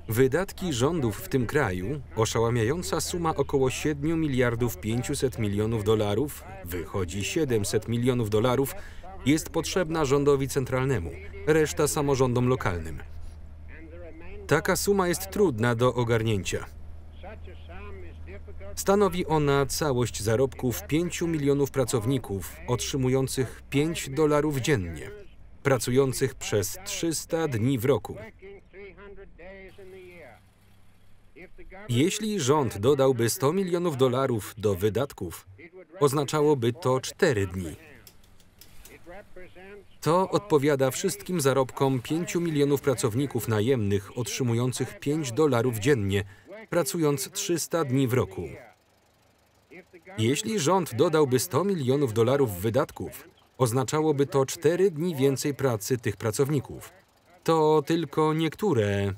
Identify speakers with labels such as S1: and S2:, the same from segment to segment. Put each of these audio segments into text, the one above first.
S1: Wydatki rządów w tym kraju, oszałamiająca suma około 7 miliardów 500 milionów dolarów, wychodzi 700 milionów dolarów, jest potrzebna rządowi centralnemu, reszta samorządom lokalnym. Taka suma jest trudna do ogarnięcia. Stanowi ona całość zarobków 5 milionów pracowników otrzymujących $5 dziennie, pracujących przez 300 dni w roku. Jeśli rząd dodałby 100 milionów dolarów do wydatków, oznaczałoby to 4 dni. To odpowiada wszystkim zarobkom 5 milionów pracowników najemnych otrzymujących $5 dziennie, pracując 300 dni w roku. Jeśli rząd dodałby 100 milionów dolarów wydatków, oznaczałoby to 4 dni więcej pracy tych pracowników. To tylko niektóre.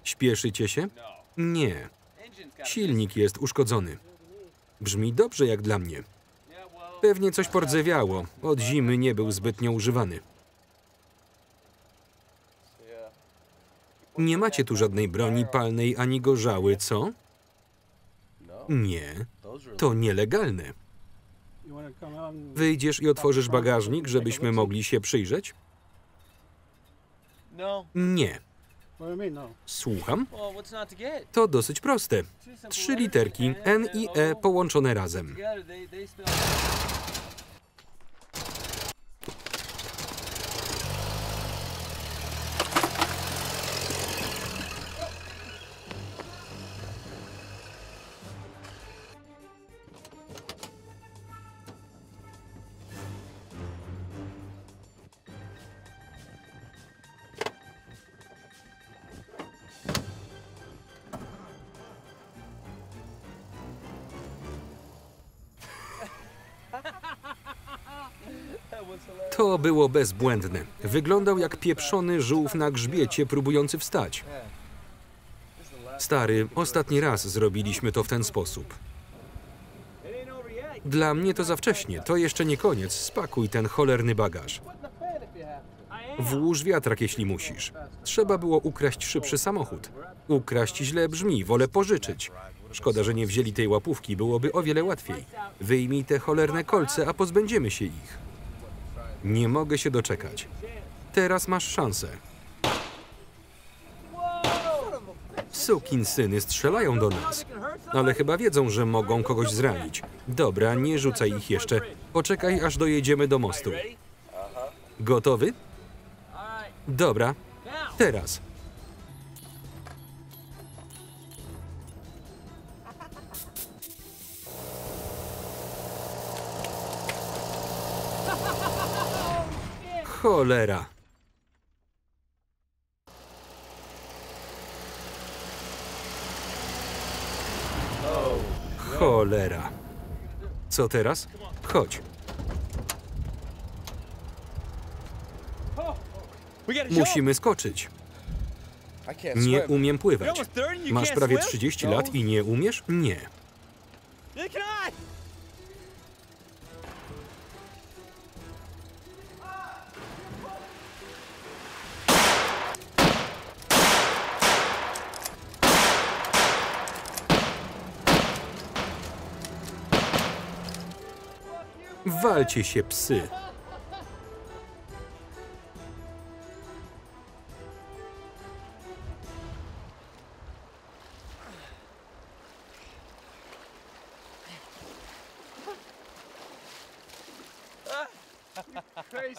S1: Śpieszycie się? Nie. Silnik jest uszkodzony. Brzmi dobrze jak dla mnie. Pewnie coś pordzewiało. Od zimy nie był zbytnio używany. Nie macie tu żadnej broni palnej ani gorzały, co? Nie. To nielegalne. Wyjdziesz i otworzysz bagażnik, żebyśmy mogli się przyjrzeć? Nie. Słucham? To dosyć proste. 3 literki N i E połączone razem. To było bezbłędne. Wyglądał jak pieprzony żółw na grzbiecie, próbujący wstać. Stary, ostatni raz zrobiliśmy to w ten sposób. Dla mnie to za wcześnie. To jeszcze nie koniec. Spakuj ten cholerny bagaż. Włóż wiatrak, jeśli musisz. Trzeba było ukraść szybszy samochód. Ukraść źle brzmi, wolę pożyczyć. Szkoda, że nie wzięli tej łapówki, byłoby o wiele łatwiej. Wyjmij te cholerne kolce, a pozbędziemy się ich. Nie mogę się doczekać. Teraz masz szansę. Sukinsyny strzelają do nas. Ale chyba wiedzą, że mogą kogoś zranić. Dobra, nie rzucaj ich jeszcze. Poczekaj, aż dojedziemy do mostu. Gotowy? Dobra. Teraz. Cholera. Cholera. Co teraz? Chodź. Musimy skoczyć. Nie umiem pływać. Masz prawie 30 lat i nie umiesz? Nie. Walcie się, psy.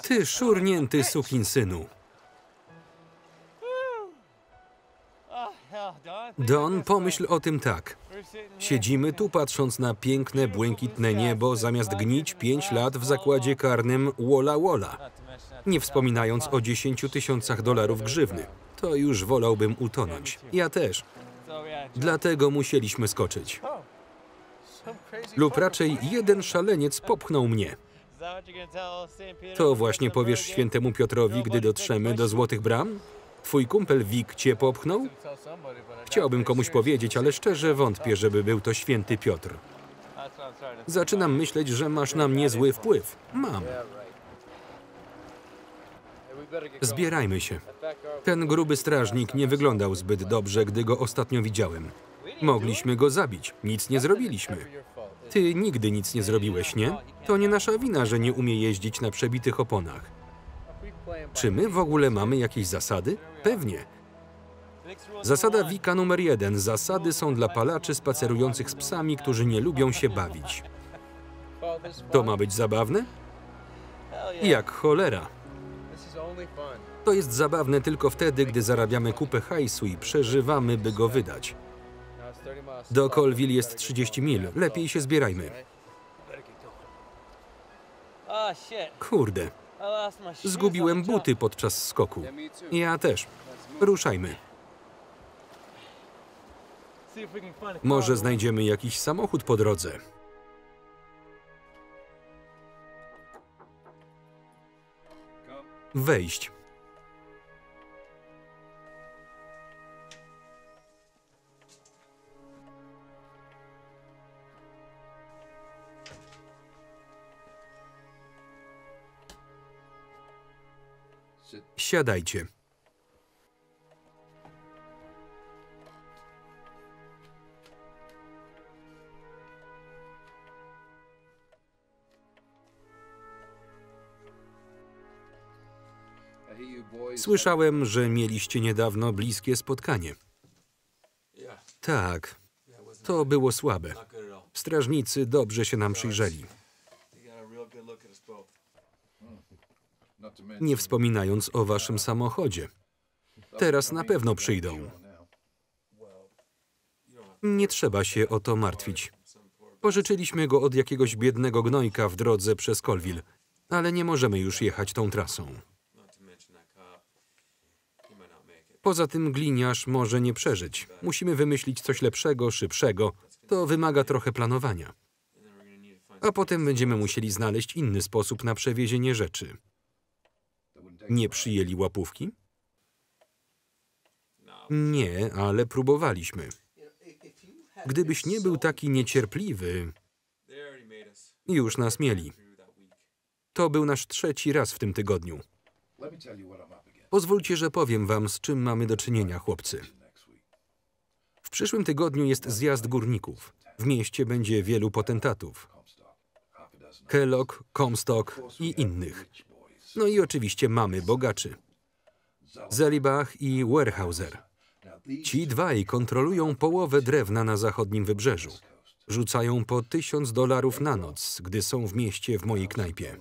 S1: Ty szurnięty sukinsynu. Don, pomyśl o tym tak. Siedzimy tu, patrząc na piękne, błękitne niebo, zamiast gnić 5 lat w zakładzie karnym Walla Walla. Nie wspominając o 10 000 dolarów grzywny. To już wolałbym utonąć. Ja też. Dlatego musieliśmy skoczyć. Lub raczej jeden szaleniec popchnął mnie. To właśnie powiesz świętemu Piotrowi, gdy dotrzemy do Złotych Bram? Twój kumpel Vic cię popchnął? Chciałbym komuś powiedzieć, ale szczerze wątpię, żeby był to święty Piotr. Zaczynam myśleć, że masz na mnie zły wpływ. Mam. Zbierajmy się. Ten gruby strażnik nie wyglądał zbyt dobrze, gdy go ostatnio widziałem. Mogliśmy go zabić. Nic nie zrobiliśmy. Ty nigdy nic nie zrobiłeś, nie? To nie nasza wina, że nie umie jeździć na przebitych oponach. Czy my w ogóle mamy jakieś zasady? Pewnie. Zasada Wika numer 1. Zasady są dla palaczy spacerujących z psami, którzy nie lubią się bawić. To ma być zabawne? Jak cholera. To jest zabawne tylko wtedy, gdy zarabiamy kupę hajsu i przeżywamy, by go wydać. Do Colville jest 30 mil. Lepiej się zbierajmy. Kurde. Zgubiłem buty podczas skoku. Ja też. Ruszajmy. Może znajdziemy jakiś samochód po drodze. Wejść. Siadajcie. Słyszałem, że mieliście niedawno bliskie spotkanie. Tak, to było słabe. Strażnicy dobrze się nam przyjrzeli. Nie wspominając o waszym samochodzie. Teraz na pewno przyjdą. Nie trzeba się o to martwić. Pożyczyliśmy go od jakiegoś biednego gnojka w drodze przez Colville, ale nie możemy już jechać tą trasą. Poza tym gliniarz może nie przeżyć. Musimy wymyślić coś lepszego, szybszego. To wymaga trochę planowania. A potem będziemy musieli znaleźć inny sposób na przewiezienie rzeczy. Nie przyjęli łapówki? Nie, ale próbowaliśmy. Gdybyś nie był taki niecierpliwy, już nas mieli. To był nasz 3. raz w tym tygodniu. Pozwólcie, że powiem wam, z czym mamy do czynienia, chłopcy. W przyszłym tygodniu jest zjazd górników. W mieście będzie wielu potentatów. Kellogg, Comstock i innych. No i oczywiście mamy bogaczy. Zelibach i Weyerhaeuser. Ci dwaj kontrolują połowę drewna na zachodnim wybrzeżu. Rzucają po $1000 na noc, gdy są w mieście w mojej knajpie.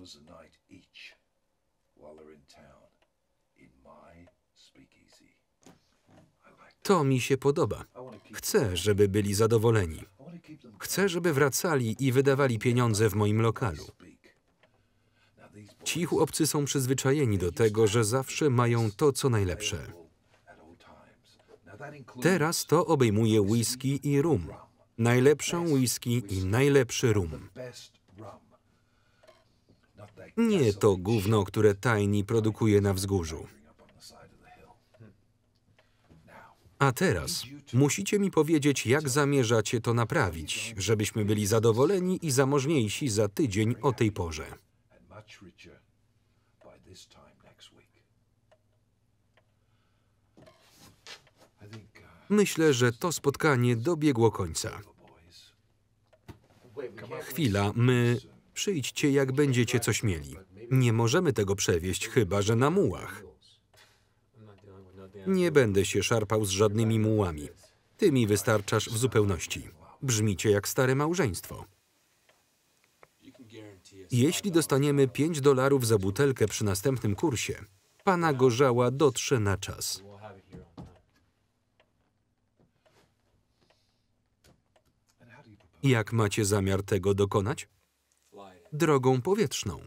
S1: To mi się podoba. Chcę, żeby byli zadowoleni. Chcę, żeby wracali i wydawali pieniądze w moim lokalu. Ci chłopcy są przyzwyczajeni do tego, że zawsze mają to, co najlepsze. Teraz to obejmuje whisky i rum. Najlepszą whisky i najlepszy rum. Nie to gówno, które Tiny produkuje na wzgórzu. A teraz musicie mi powiedzieć, jak zamierzacie to naprawić, żebyśmy byli zadowoleni i zamożniejsi za tydzień o tej porze. Myślę, że to spotkanie dobiegło końca. Chwila, przyjdźcie, jak będziecie coś mieli. Nie możemy tego przewieźć, chyba że na mułach. Nie będę się szarpał z żadnymi mułami. Ty mi wystarczasz w zupełności. Brzmicie jak stare małżeństwo. Jeśli dostaniemy $5 za butelkę przy następnym kursie, pana Gorzała dotrze na czas. Jak macie zamiar tego dokonać? Drogą powietrzną.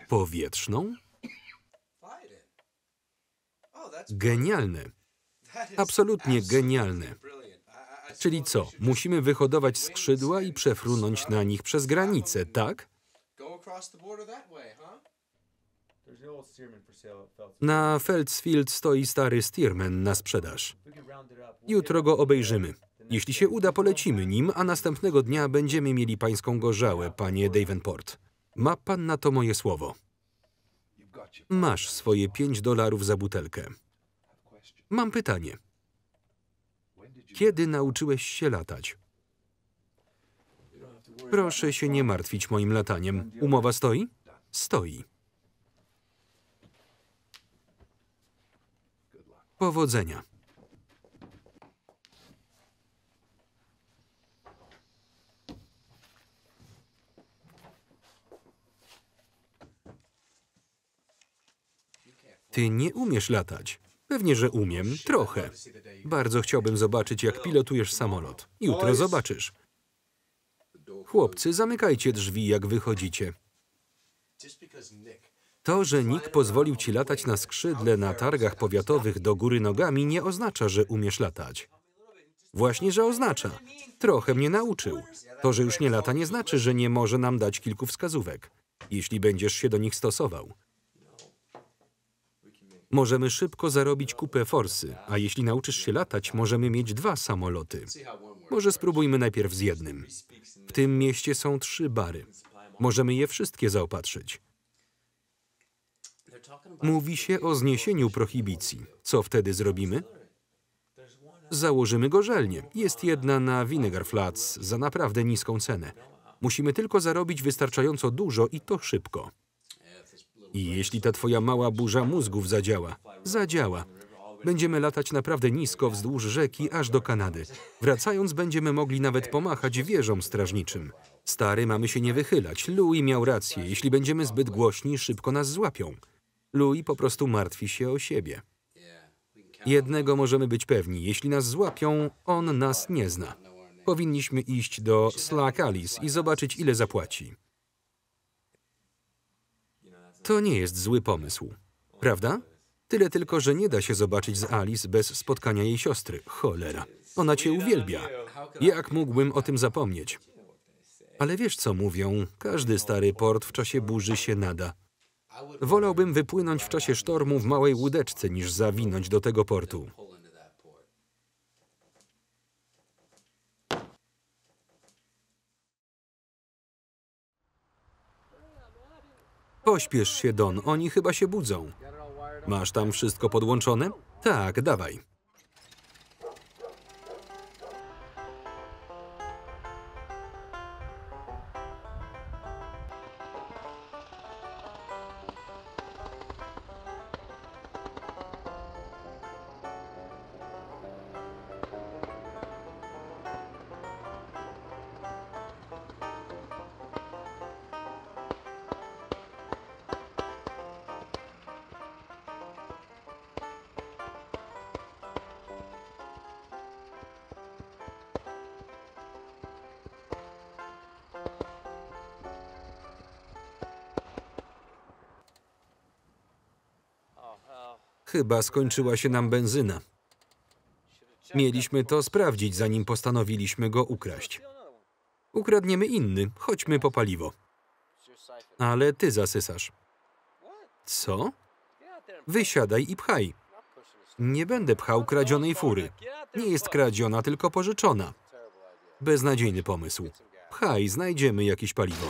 S1: Powietrzną? Genialne. Absolutnie genialne. Czyli co, musimy wyhodować skrzydła i przefrunąć na nich przez granicę, tak? Na Feldsfield stoi stary Stearman na sprzedaż. Jutro go obejrzymy. Jeśli się uda, polecimy nim, a następnego dnia będziemy mieli pańską gorzałę, panie Davenport. Ma pan na to moje słowo. Masz swoje $5 za butelkę. Mam pytanie. Kiedy nauczyłeś się latać? Proszę się nie martwić moim lataniem. Umowa stoi? Stoi. Powodzenia. Ty nie umiesz latać. Pewnie, że umiem. Trochę. Bardzo chciałbym zobaczyć, jak pilotujesz samolot. Jutro zobaczysz. Chłopcy, zamykajcie drzwi, jak wychodzicie. To, że Nick pozwolił ci latać na skrzydle na targach powiatowych do góry nogami, nie oznacza, że umiesz latać. Właśnie, że oznacza. Trochę mnie nauczył. To, że już nie lata, nie znaczy, że nie może nam dać kilku wskazówek, jeśli będziesz się do nich stosował. Możemy szybko zarobić kupę forsy, a jeśli nauczysz się latać, możemy mieć 2 samoloty. Może spróbujmy najpierw z jednym. W tym mieście są 3 bary. Możemy je wszystkie zaopatrzyć. Mówi się o zniesieniu prohibicji. Co wtedy zrobimy? Założymy gorzelnię. Jest jedna na Vinegar Flats za naprawdę niską cenę. Musimy tylko zarobić wystarczająco dużo i to szybko. I jeśli ta twoja mała burza mózgów zadziała, zadziała. Będziemy latać naprawdę nisko wzdłuż rzeki aż do Kanady. Wracając, będziemy mogli nawet pomachać wieżom strażniczym. Stary, mamy się nie wychylać. Louis miał rację. Jeśli będziemy zbyt głośni, szybko nas złapią. Louis po prostu martwi się o siebie. Jednego możemy być pewni. Jeśli nas złapią, on nas nie zna. Powinniśmy iść do Slack Alice i zobaczyć, ile zapłaci. To nie jest zły pomysł. Prawda? Tyle tylko, że nie da się zobaczyć z Alice bez spotkania jej siostry. Cholera. Ona cię uwielbia. Jak mógłbym o tym zapomnieć? Ale wiesz, co mówią? Każdy stary port w czasie burzy się nada. Wolałbym wypłynąć w czasie sztormu w małej łódeczce, niż zawinąć do tego portu. Pośpiesz się, Don. Oni chyba się budzą. Masz tam wszystko podłączone? Tak, dawaj. Chyba skończyła się nam benzyna. Mieliśmy to sprawdzić, zanim postanowiliśmy go ukraść. Ukradniemy inny, chodźmy po paliwo. Ale ty zasysasz. Co? Wysiadaj i pchaj. Nie będę pchał kradzionej fury. Nie jest kradziona, tylko pożyczona. Beznadziejny pomysł. Pchaj, znajdziemy jakieś paliwo.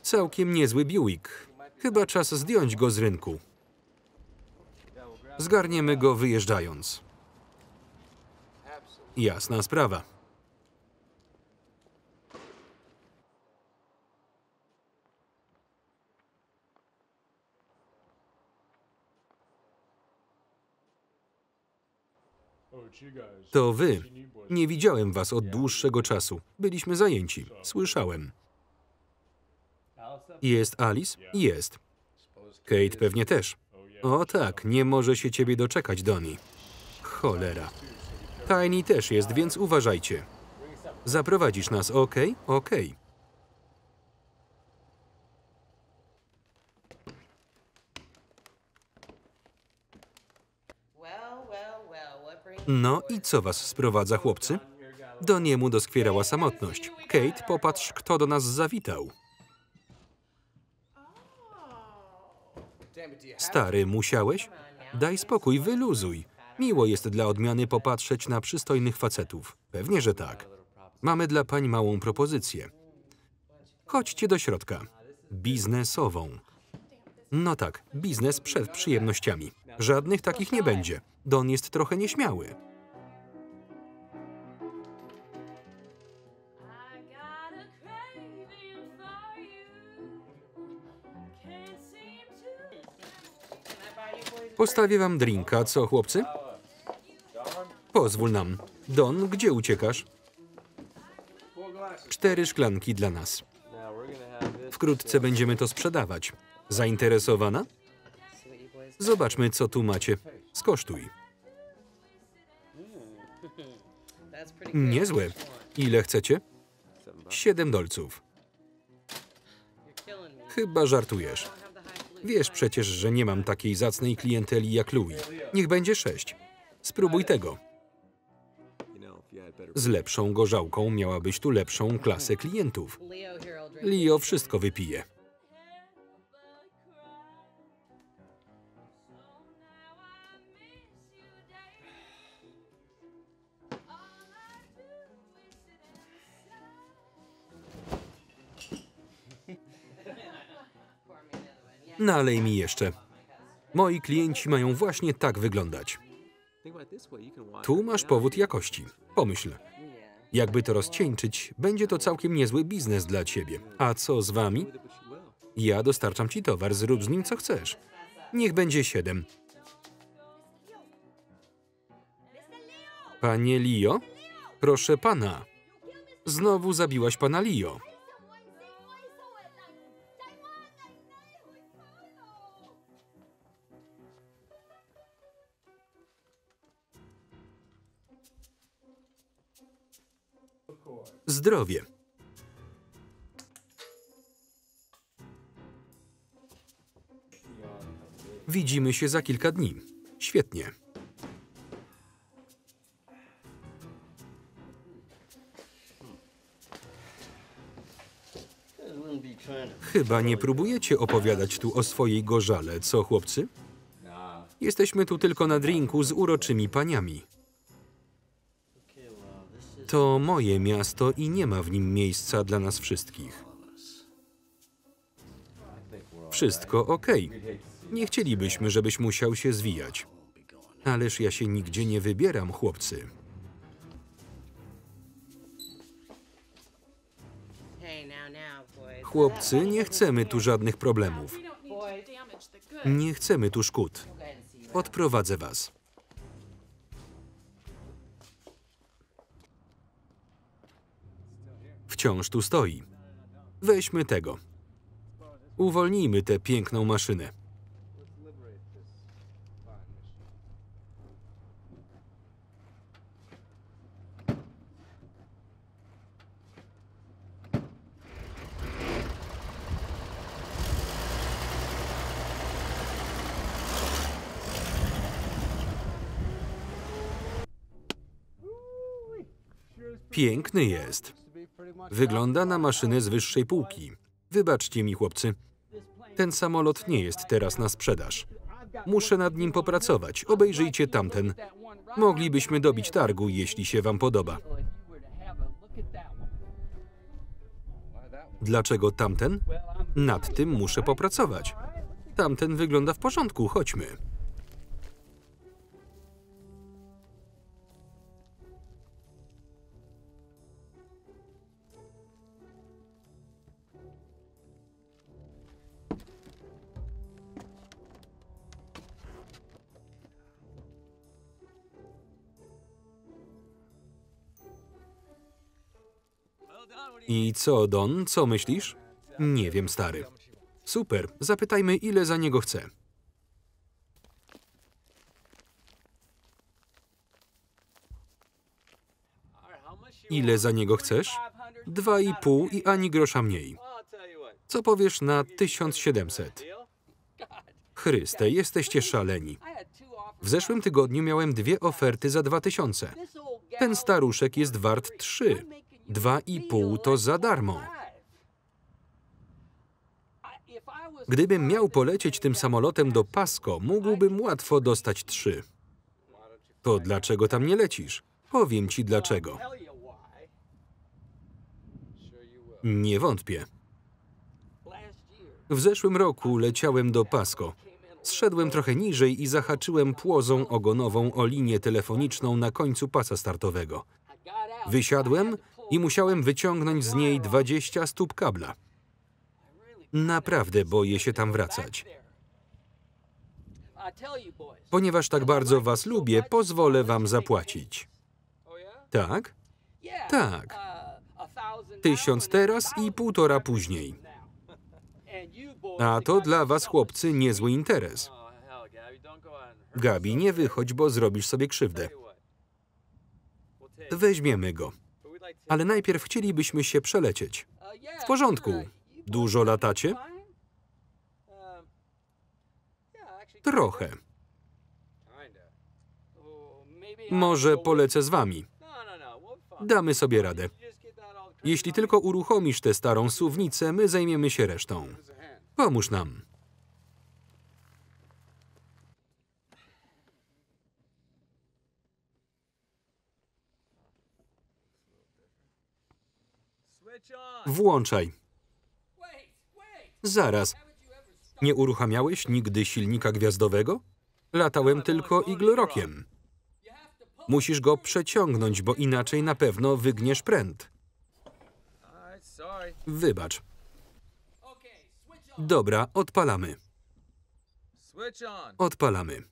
S1: Całkiem niezły Buick. Chyba czas zdjąć go z rynku. Zgarniemy go wyjeżdżając. Jasna sprawa. To wy. Nie widziałem was od dłuższego czasu. Byliśmy zajęci. Słyszałem. Jest Alice? Jest. Kate pewnie też. O tak, nie może się ciebie doczekać, Donnie. Cholera. Tiny też jest, więc uważajcie. Zaprowadzisz nas, okej? Okej. No i co was sprowadza, chłopcy? Do niemu doskwierała samotność. Kate, popatrz, kto do nas zawitał. Stary, musiałeś? Daj spokój, wyluzuj. Miło jest dla odmiany popatrzeć na przystojnych facetów. Pewnie, że tak. Mamy dla pań małą propozycję. Chodźcie do środka. Biznesową. No tak, biznes przed przyjemnościami. Żadnych takich nie będzie. Don jest trochę nieśmiały. Postawię wam drinka, co chłopcy? Pozwól nam. Don, gdzie uciekasz? 4 szklanki dla nas. Wkrótce będziemy to sprzedawać. Zainteresowana? Zobaczmy, co tu macie. Skosztuj. Niezłe. Ile chcecie? 7 dolców. Chyba żartujesz. Wiesz przecież, że nie mam takiej zacnej klienteli jak Louis. Niech będzie 6. Spróbuj tego. Z lepszą gorzałką miałabyś tu lepszą klasę klientów. Leo wszystko wypije. Nalej mi jeszcze. Moi klienci mają właśnie tak wyglądać. Tu masz powód jakości. Pomyśl. Jakby to rozcieńczyć, będzie to całkiem niezły biznes dla ciebie. A co z wami? Ja dostarczam ci towar, zrób z nim co chcesz. Niech będzie 7. Panie Leo? Proszę pana. Znowu zabiłaś pana Leo. Zdrowie. Widzimy się za kilka dni. Świetnie. Chyba nie próbujecie opowiadać tu o swojej gorzale, co chłopcy? Jesteśmy tu tylko na drinku z uroczymi paniami. To moje miasto i nie ma w nim miejsca dla nas wszystkich. Wszystko okej. Nie chcielibyśmy, żebyś musiał się zwijać. Ależ ja się nigdzie nie wybieram, chłopcy. Chłopcy, nie chcemy tu żadnych problemów. Nie chcemy tu szkód. Odprowadzę was. Wciąż tu stoi. Weźmy tego. Uwolnijmy tę piękną maszynę. Piękny jest. Wygląda na maszynę z wyższej półki. Wybaczcie mi, chłopcy. Ten samolot nie jest teraz na sprzedaż. Muszę nad nim popracować. Obejrzyjcie tamten. Moglibyśmy dobić targu, jeśli się wam podoba. Dlaczego tamten? Nad tym muszę popracować. Tamten wygląda w porządku. Chodźmy. I co, Don? Co myślisz? Nie wiem, stary. Super. Zapytajmy, ile za niego chce. Ile za niego chcesz? 2,5 i ani grosza mniej. Co powiesz na 1700? Chryste, jesteście szaleni. W zeszłym tygodniu miałem 2 oferty za 2000. Ten staruszek jest wart 3. 2,5 to za darmo. Gdybym miał polecieć tym samolotem do Pasco, mógłbym łatwo dostać 3. To dlaczego tam nie lecisz? Powiem ci dlaczego. Nie wątpię. W zeszłym roku leciałem do Pasco. Zszedłem trochę niżej i zahaczyłem płozą ogonową o linię telefoniczną na końcu pasa startowego. Wysiadłem i musiałem wyciągnąć z niej 20 stóp kabla. Naprawdę boję się tam wracać. Ponieważ tak bardzo was lubię, pozwolę wam zapłacić. Tak? Tak. 1000 teraz i 1,5 później. A to dla was, chłopcy, niezły interes. Gabi, nie wychodź, bo zrobisz sobie krzywdę. Weźmiemy go. Ale najpierw chcielibyśmy się przelecieć. W porządku. Dużo latacie? Trochę. Może polecę z wami. Damy sobie radę. Jeśli tylko uruchomisz tę starą suwnicę, my zajmiemy się resztą. Pomóż nam. Włączaj. Zaraz. Nie uruchamiałeś nigdy silnika gwiazdowego? Latałem tylko iglorokiem. Musisz go przeciągnąć, bo inaczej na pewno wygniesz pręt. Wybacz. Dobra, odpalamy. Odpalamy.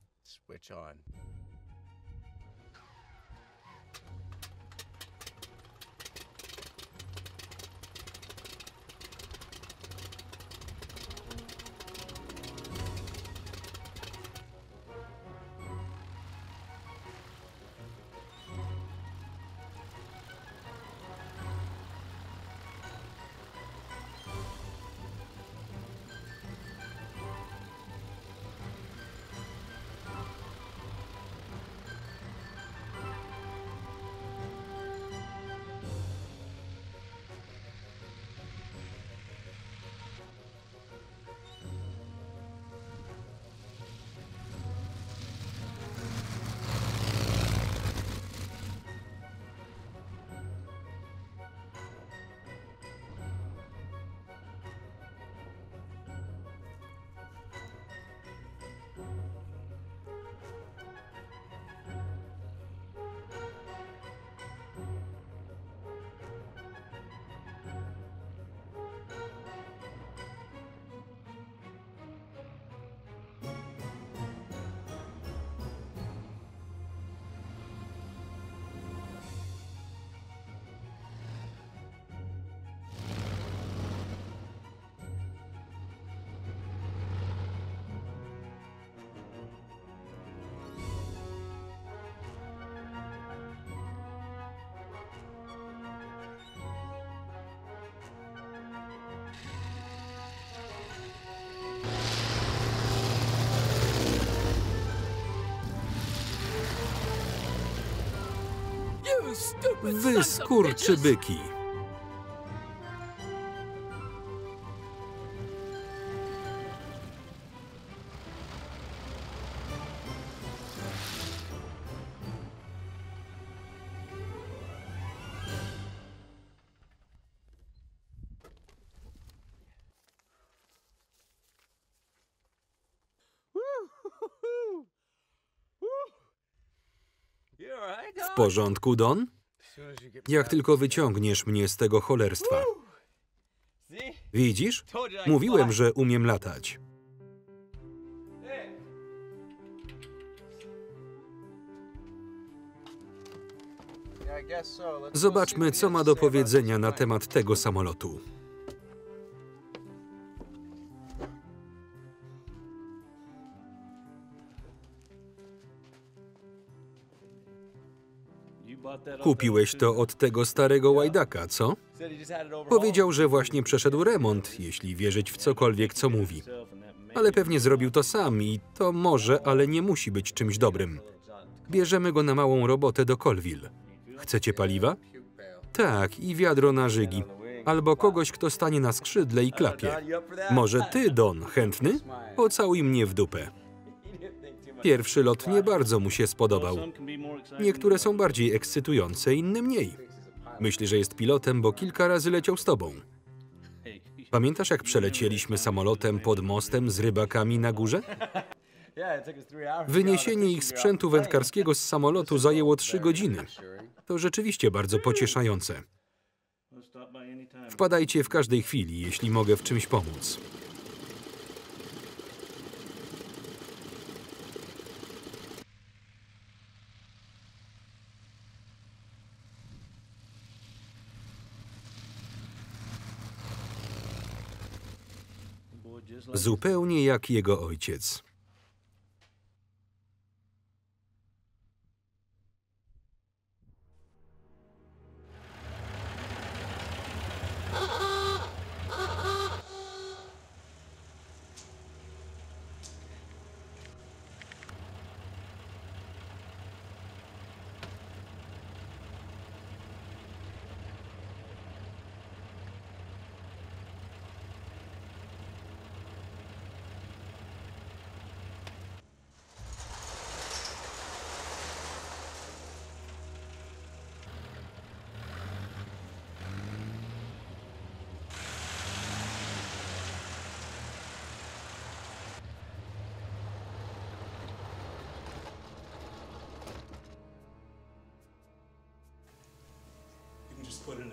S1: Wy skurczybyki! W porządku, Don? Jak tylko wyciągniesz mnie z tego cholerstwa. Widzisz? Mówiłem, że umiem latać. Zobaczmy, co ma do powiedzenia na temat tego samolotu. Kupiłeś to od tego starego łajdaka, co? Powiedział, że właśnie przeszedł remont, jeśli wierzyć w cokolwiek, co mówi. Ale pewnie zrobił to sam i to może, ale nie musi być czymś dobrym. Bierzemy go na małą robotę do Colville. Chcecie paliwa? Tak, i wiadro na żygi. Albo kogoś, kto stanie na skrzydle i klapie. Może ty, Don, chętny? Pocałuj mnie w dupę. Pierwszy lot nie bardzo mu się spodobał. Niektóre są bardziej ekscytujące, inne mniej. Myśli, że jest pilotem, bo kilka razy leciał z tobą. Pamiętasz, jak przelecieliśmy samolotem pod mostem z rybakami na górze? Wyniesienie ich sprzętu wędkarskiego z samolotu zajęło 3 godziny. To rzeczywiście bardzo pocieszające. Wpadajcie w każdej chwili, jeśli mogę w czymś pomóc. Zupełnie jak jego ojciec.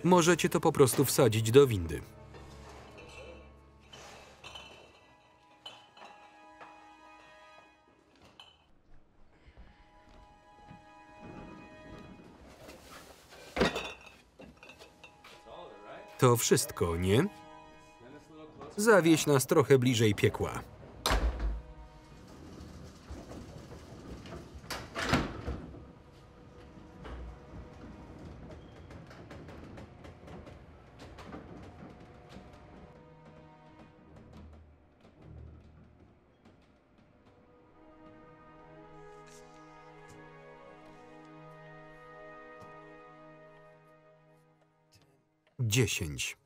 S1: Możecie to po prostu wsadzić do windy. To wszystko, nie? Zawieź nas trochę bliżej piekła. Dziesięć.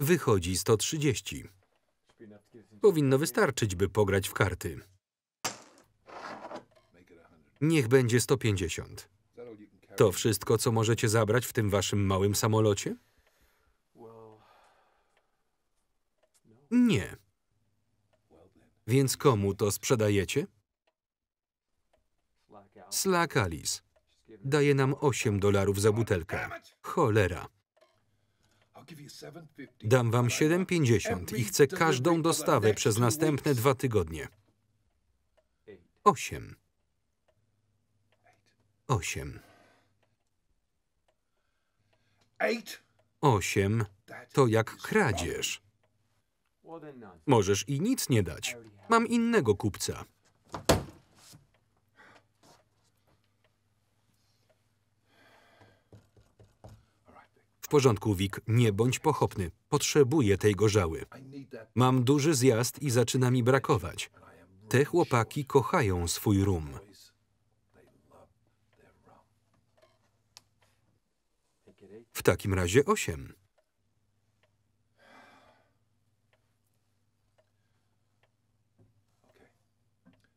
S1: Wychodzi 130. Powinno wystarczyć, by pograć w karty. Niech będzie 150. To wszystko, co możecie zabrać w tym waszym małym samolocie? Nie. Więc komu to sprzedajecie? Slack Alice. Daje nam $8 za butelkę. Cholera. Dam wam 7,50 i chcę każdą dostawę przez następne 2 tygodnie. 8. 8. 8 to jak kradzież. Możesz i nic nie dać. Mam innego kupca. W porządku, Vic, nie bądź pochopny. Potrzebuję tej gorzały. Mam duży zjazd i zaczyna mi brakować. Te chłopaki kochają swój rum. W takim razie 8.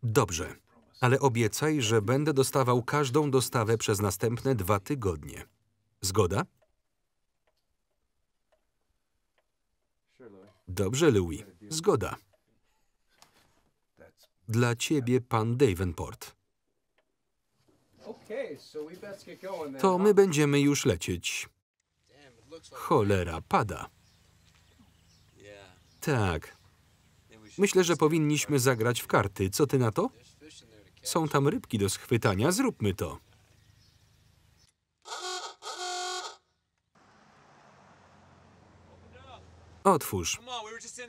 S1: Dobrze, ale obiecaj, że będę dostawał każdą dostawę przez następne 2 tygodnie. Zgoda? Dobrze, Louis. Zgoda. Dla ciebie, pan Davenport. To my będziemy już lecieć. Cholera, pada. Tak. Myślę, że powinniśmy zagrać w karty. Co ty na to? Są tam rybki do schwytania. Zróbmy to. Otwórz.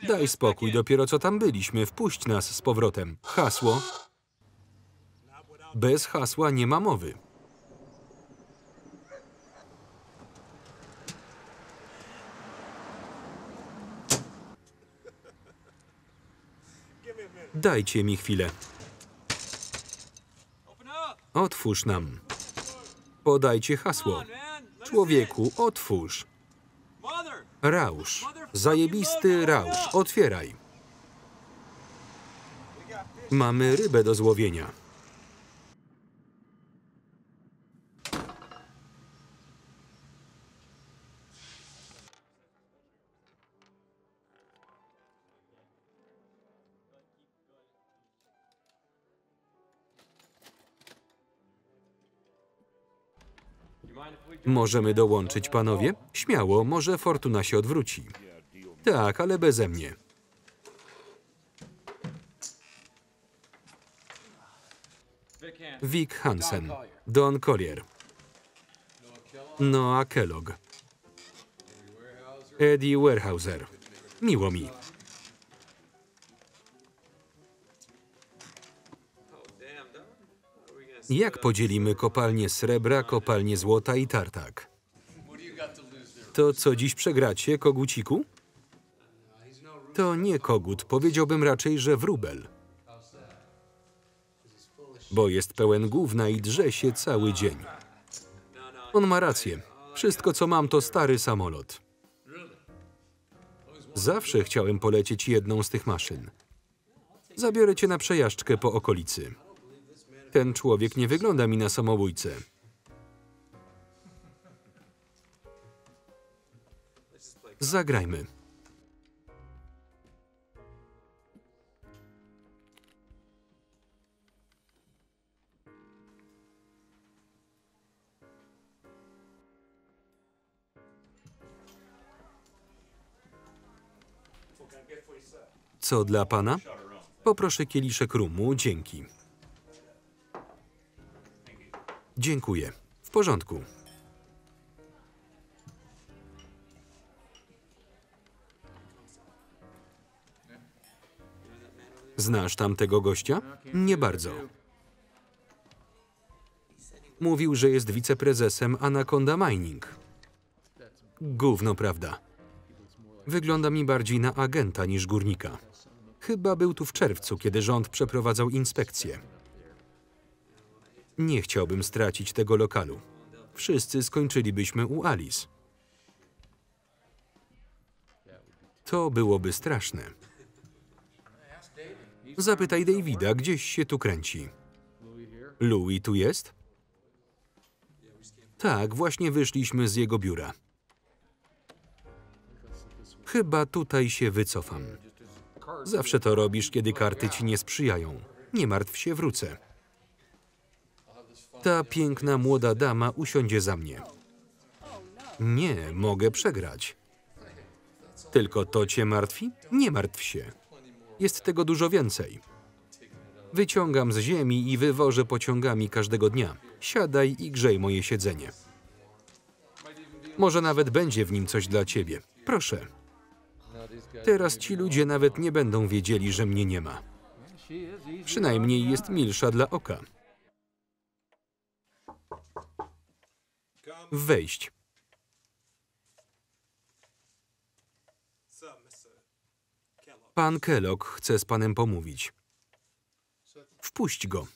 S1: Daj spokój, dopiero co tam byliśmy. Wpuść nas z powrotem. Hasło. Bez hasła nie ma mowy. Dajcie mi chwilę. Otwórz nam. Podajcie hasło. Człowieku, otwórz. Rausz. Zajebisty rausz. Otwieraj. Mamy rybę do złowienia. Możemy dołączyć, panowie? Śmiało, może fortuna się odwróci. Tak, ale beze mnie. Vic Hansen, Don Collier, Noah Kellogg, Eddie Warehouser. Miło mi. Jak podzielimy kopalnię srebra, kopalnię złota i tartak? To co dziś przegracie, koguciku? To nie kogut, powiedziałbym raczej, że wróbel. Bo jest pełen gówna i drze się cały dzień. On ma rację. Wszystko, co mam, to stary samolot. Zawsze chciałem polecieć jedną z tych maszyn. Zabiorę cię na przejażdżkę po okolicy. Ten człowiek nie wygląda mi na samobójcę. Zagrajmy. Co dla pana? Poproszę kieliszek rumu, dzięki. Dziękuję. W porządku. Znasz tamtego gościa? Nie bardzo. Mówił, że jest wiceprezesem Anaconda Mining. Gówno prawda. Wygląda mi bardziej na agenta niż górnika. Chyba był tu w czerwcu, kiedy rząd przeprowadzał inspekcję. Nie chciałbym stracić tego lokalu. Wszyscy skończylibyśmy u Alice. To byłoby straszne. Zapytaj Davida, gdzieś się tu kręci. Louis tu jest? Tak, właśnie wyszliśmy z jego biura. Chyba tutaj się wycofam. Zawsze to robisz, kiedy karty ci nie sprzyjają. Nie martw się, wrócę. Ta piękna młoda dama usiądzie za mnie. Nie, mogę przegrać. Tylko to cię martwi? Nie martw się. Jest tego dużo więcej. Wyciągam z ziemi i wywożę pociągami każdego dnia. Siadaj i grzej moje siedzenie. Może nawet będzie w nim coś dla ciebie. Proszę. Teraz ci ludzie nawet nie będą wiedzieli, że mnie nie ma. Przynajmniej jest milsza dla oka. Wejść. Pan Kellogg chce z panem pomówić. Wpuść go.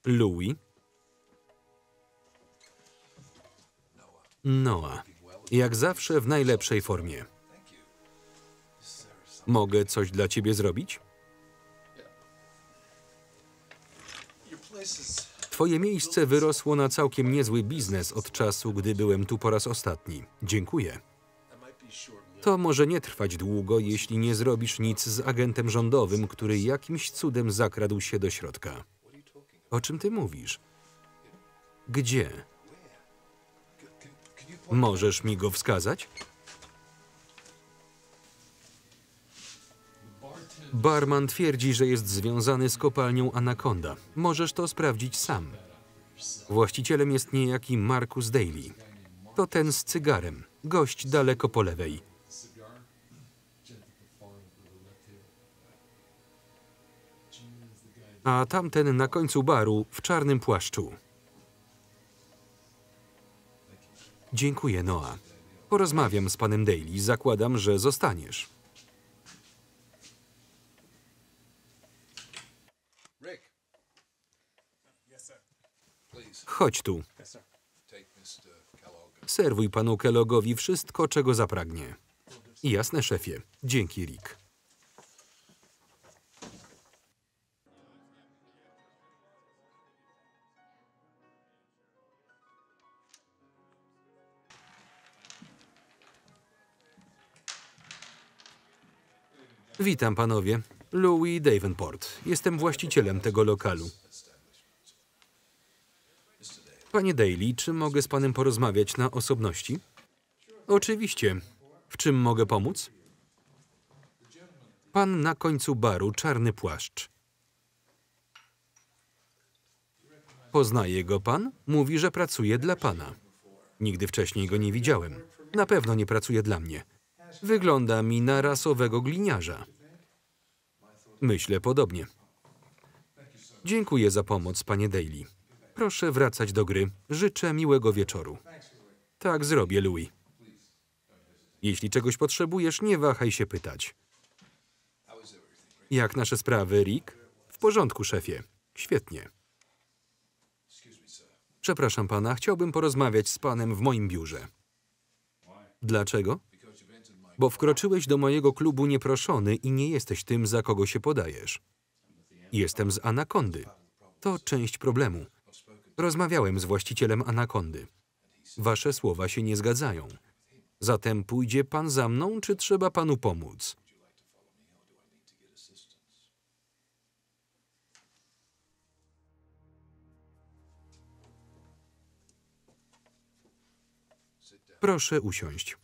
S1: Louis. Noah. Jak zawsze w najlepszej formie. Mogę coś dla ciebie zrobić? Twoje miejsce wyrosło na całkiem niezły biznes od czasu, gdy byłem tu po raz ostatni. Dziękuję. To może nie trwać długo, jeśli nie zrobisz nic z agentem rządowym, który jakimś cudem zakradł się do środka. O czym ty mówisz? Gdzie? Możesz mi go wskazać? Barman twierdzi, że jest związany z kopalnią Anaconda. Możesz to sprawdzić sam. Właścicielem jest niejaki Marcus Daly. To ten z cygarem. Gość daleko po lewej. A tamten na końcu baru w czarnym płaszczu. Dziękuję, Noah. Porozmawiam z panem Daly. Zakładam, że zostaniesz. Chodź tu. Serwuj panu Kelloggowi wszystko, czego zapragnie. Jasne, szefie. Dzięki, Rick. Witam, panowie. Louis Davenport. Jestem właścicielem tego lokalu. Panie Daly, czy mogę z panem porozmawiać na osobności? Oczywiście. W czym mogę pomóc? Pan na końcu baru, czarny płaszcz. Poznaje go pan? Mówi, że pracuje dla pana. Nigdy wcześniej go nie widziałem. Na pewno nie pracuje dla mnie. Wygląda mi na rasowego gliniarza. Myślę podobnie. Dziękuję za pomoc, panie Daly. Proszę wracać do gry. Życzę miłego wieczoru. Tak zrobię, Louis. Jeśli czegoś potrzebujesz, nie wahaj się pytać. Jak nasze sprawy, Rick? W porządku, szefie. Świetnie. Przepraszam pana, chciałbym porozmawiać z panem w moim biurze. Dlaczego? Bo wkroczyłeś do mojego klubu nieproszony i nie jesteś tym, za kogo się podajesz. Jestem z Anakondy. To część problemu. Rozmawiałem z właścicielem Anakondy. Wasze słowa się nie zgadzają. Zatem pójdzie pan za mną, czy trzeba panu pomóc? Proszę usiąść.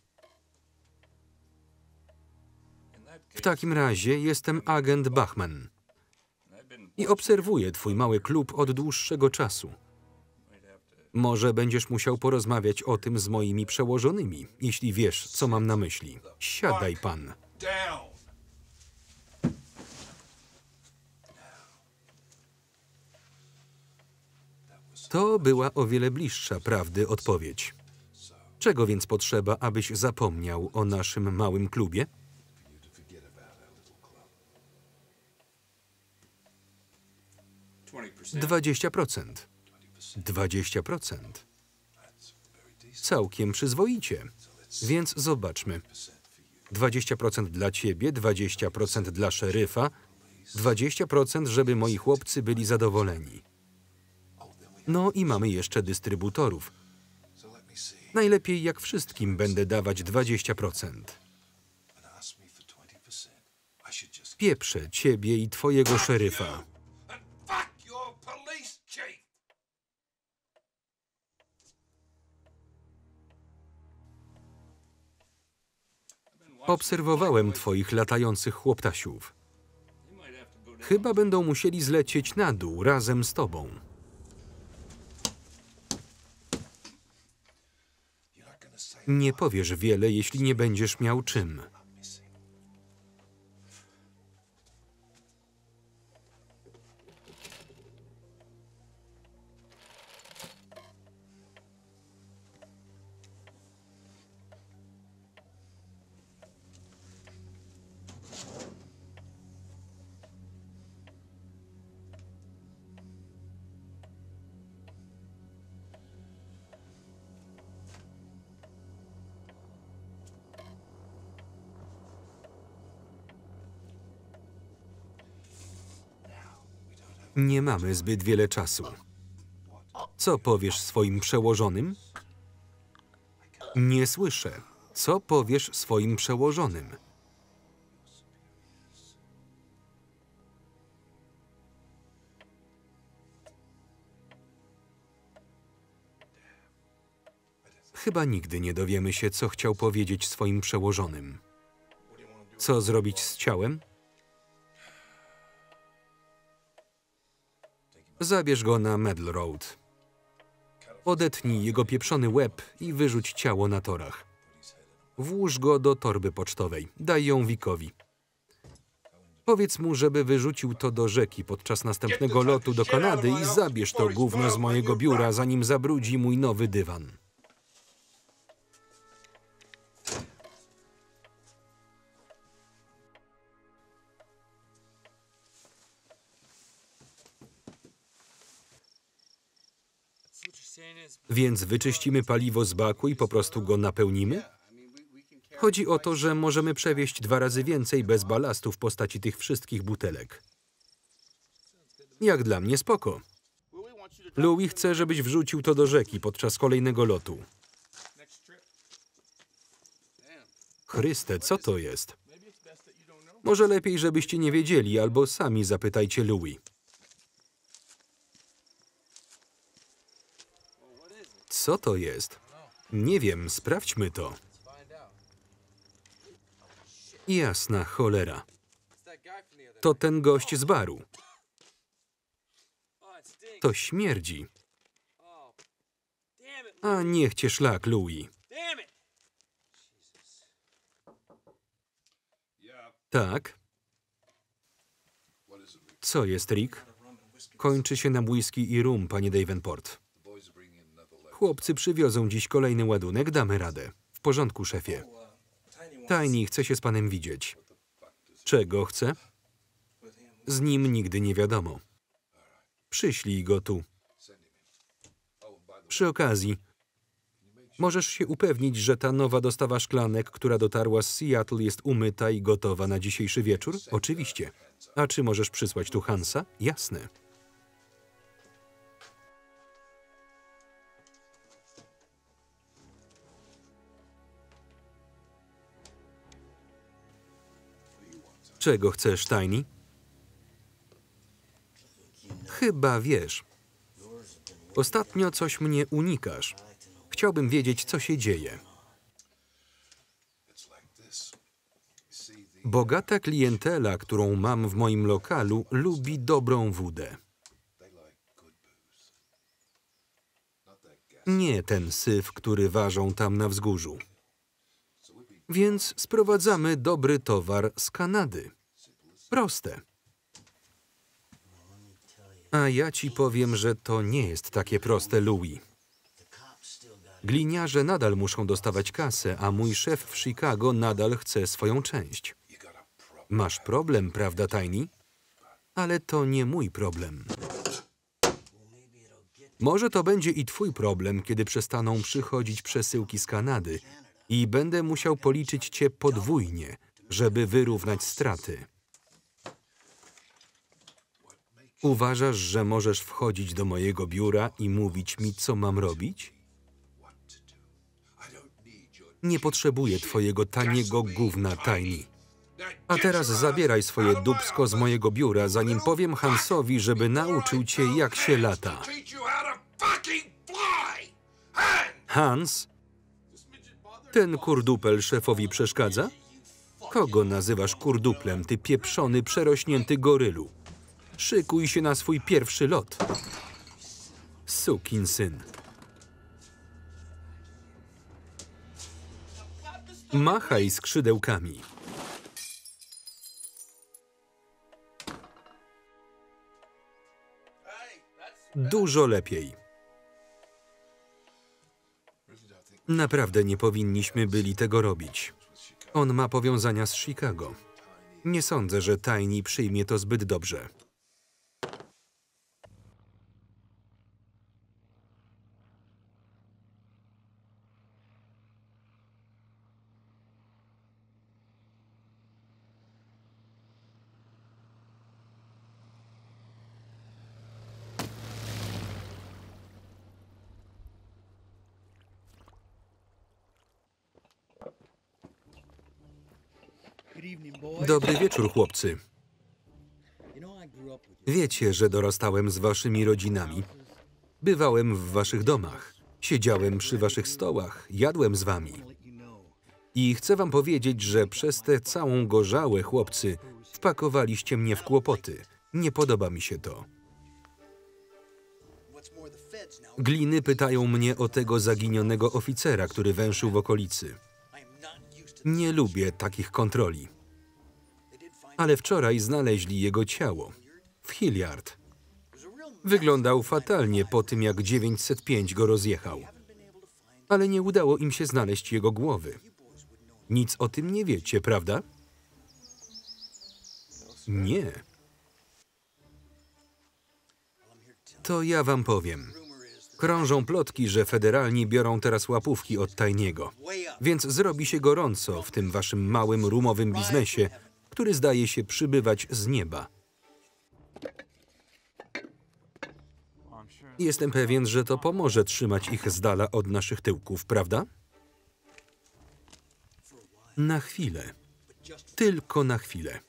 S1: W takim razie jestem agent Bachman i obserwuję twój mały klub od dłuższego czasu. Może będziesz musiał porozmawiać o tym z moimi przełożonymi, jeśli wiesz, co mam na myśli. Siadaj pan. To była o wiele bliższa prawdy odpowiedź. Czego więc potrzeba, abyś zapomniał o naszym małym klubie? 20%. 20%. Całkiem przyzwoicie. Więc zobaczmy. 20% dla ciebie, 20% dla szeryfa, 20%, żeby moi chłopcy byli zadowoleni. No i mamy jeszcze dystrybutorów. Najlepiej jak wszystkim będę dawać 20%. Pieprzę ciebie i twojego szeryfa. Obserwowałem twoich latających chłoptasiów. Chyba będą musieli zlecieć na dół razem z tobą. Nie powiesz wiele, jeśli nie będziesz miał czym. Nie mamy zbyt wiele czasu. Co powiesz swoim przełożonym? Nie słyszę. Co powiesz swoim przełożonym? Chyba nigdy nie dowiemy się, co chciał powiedzieć swoim przełożonym. Co zrobić z ciałem? Zabierz go na Medal Road. Odetnij jego pieprzony łeb i wyrzuć ciało na torach. Włóż go do torby pocztowej. Daj ją Wickowi. Powiedz mu, żeby wyrzucił to do rzeki podczas następnego lotu do Kanady i zabierz to gówno z mojego biura, zanim zabrudzi mój nowy dywan. Więc wyczyścimy paliwo z baku i po prostu go napełnimy? Chodzi o to, że możemy przewieźć 2 razy więcej bez balastu w postaci tych wszystkich butelek. Jak dla mnie spoko. Louis chce, żebyś wrzucił to do rzeki podczas kolejnego lotu. Chryste, co to jest? Może lepiej, żebyście nie wiedzieli, albo sami zapytajcie Louis. Co to jest? Nie wiem, sprawdźmy to. Jasna cholera. To ten gość z baru. To śmierdzi. A niech cię szlak, Louis. Tak? Co jest, Rick? Kończy się na whisky i rum, panie Davenport. Chłopcy przywiozą dziś kolejny ładunek, damy radę. W porządku, szefie. Tiny chce się z panem widzieć. Czego chce? Z nim nigdy nie wiadomo. Przyślij go tu. Przy okazji, możesz się upewnić, że ta nowa dostawa szklanek, która dotarła z Seattle, jest umyta i gotowa na dzisiejszy wieczór? Oczywiście. A czy możesz przysłać tu Hansa? Jasne. Czego chcesz, Tiny? Chyba wiesz. Ostatnio coś mnie unikasz. Chciałbym wiedzieć, co się dzieje. Bogata klientela, którą mam w moim lokalu, lubi dobrą wódę. Nie ten syf, który ważą tam na wzgórzu. Więc sprowadzamy dobry towar z Kanady. Proste. A ja ci powiem, że to nie jest takie proste, Louis. Gliniarze nadal muszą dostawać kasę, a mój szef w Chicago nadal chce swoją część. Masz problem, prawda, Tiny? Ale to nie mój problem. Może to będzie i twój problem, kiedy przestaną przychodzić przesyłki z Kanady i będę musiał policzyć cię podwójnie, żeby wyrównać straty. Uważasz, że możesz wchodzić do mojego biura i mówić mi, co mam robić? Nie potrzebuję twojego taniego gówna, Tiny. A teraz zabieraj swoje dupsko z mojego biura, zanim powiem Hansowi, żeby nauczył cię, jak się lata. Hans? Ten kurdupel szefowi przeszkadza? Kogo nazywasz kurduplem, ty pieprzony, przerośnięty gorylu? Szykuj się na swój pierwszy lot. Sukinsyn. Machaj skrzydełkami. Dużo lepiej. Naprawdę nie powinniśmy byli tego robić. On ma powiązania z Chicago. Nie sądzę, że Tiny przyjmie to zbyt dobrze. Dobry wieczór, chłopcy. Wiecie, że dorastałem z waszymi rodzinami. Bywałem w waszych domach. Siedziałem przy waszych stołach. Jadłem z wami. I chcę wam powiedzieć, że przez tę całą gorzałę, chłopcy, wpakowaliście mnie w kłopoty. Nie podoba mi się to. Gliny pytają mnie o tego zaginionego oficera, który węszył w okolicy. Nie lubię takich kontroli. Ale wczoraj znaleźli jego ciało w Hilliard. Wyglądał fatalnie po tym, jak 905 go rozjechał. Ale nie udało im się znaleźć jego głowy. Nic o tym nie wiecie, prawda? Nie. To ja wam powiem. Krążą plotki, że federalni biorą teraz łapówki od Tiny'ego. Więc zrobi się gorąco w tym waszym małym rumowym biznesie, który zdaje się przybywać z nieba. Jestem pewien, że to pomoże trzymać ich z dala od naszych tyłków, prawda? Na chwilę. Tylko na chwilę.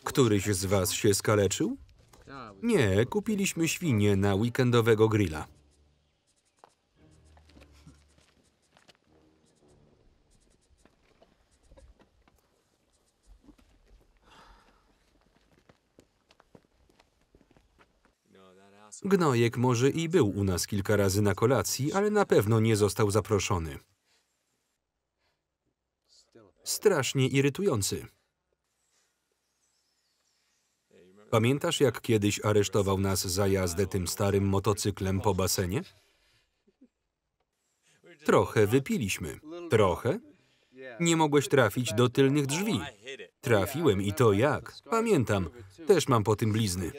S1: Któryś z was się skaleczył? Nie, kupiliśmy świnie na weekendowego grilla. Gnojek może i był u nas kilka razy na kolacji, ale na pewno nie został zaproszony. Strasznie irytujący. Pamiętasz, jak kiedyś aresztował nas za jazdę tym starym motocyklem po basenie? Trochę wypiliśmy. Trochę? Nie mogłeś trafić do tylnych drzwi. Trafiłem i to jak? Pamiętam. Też mam po tym blizny.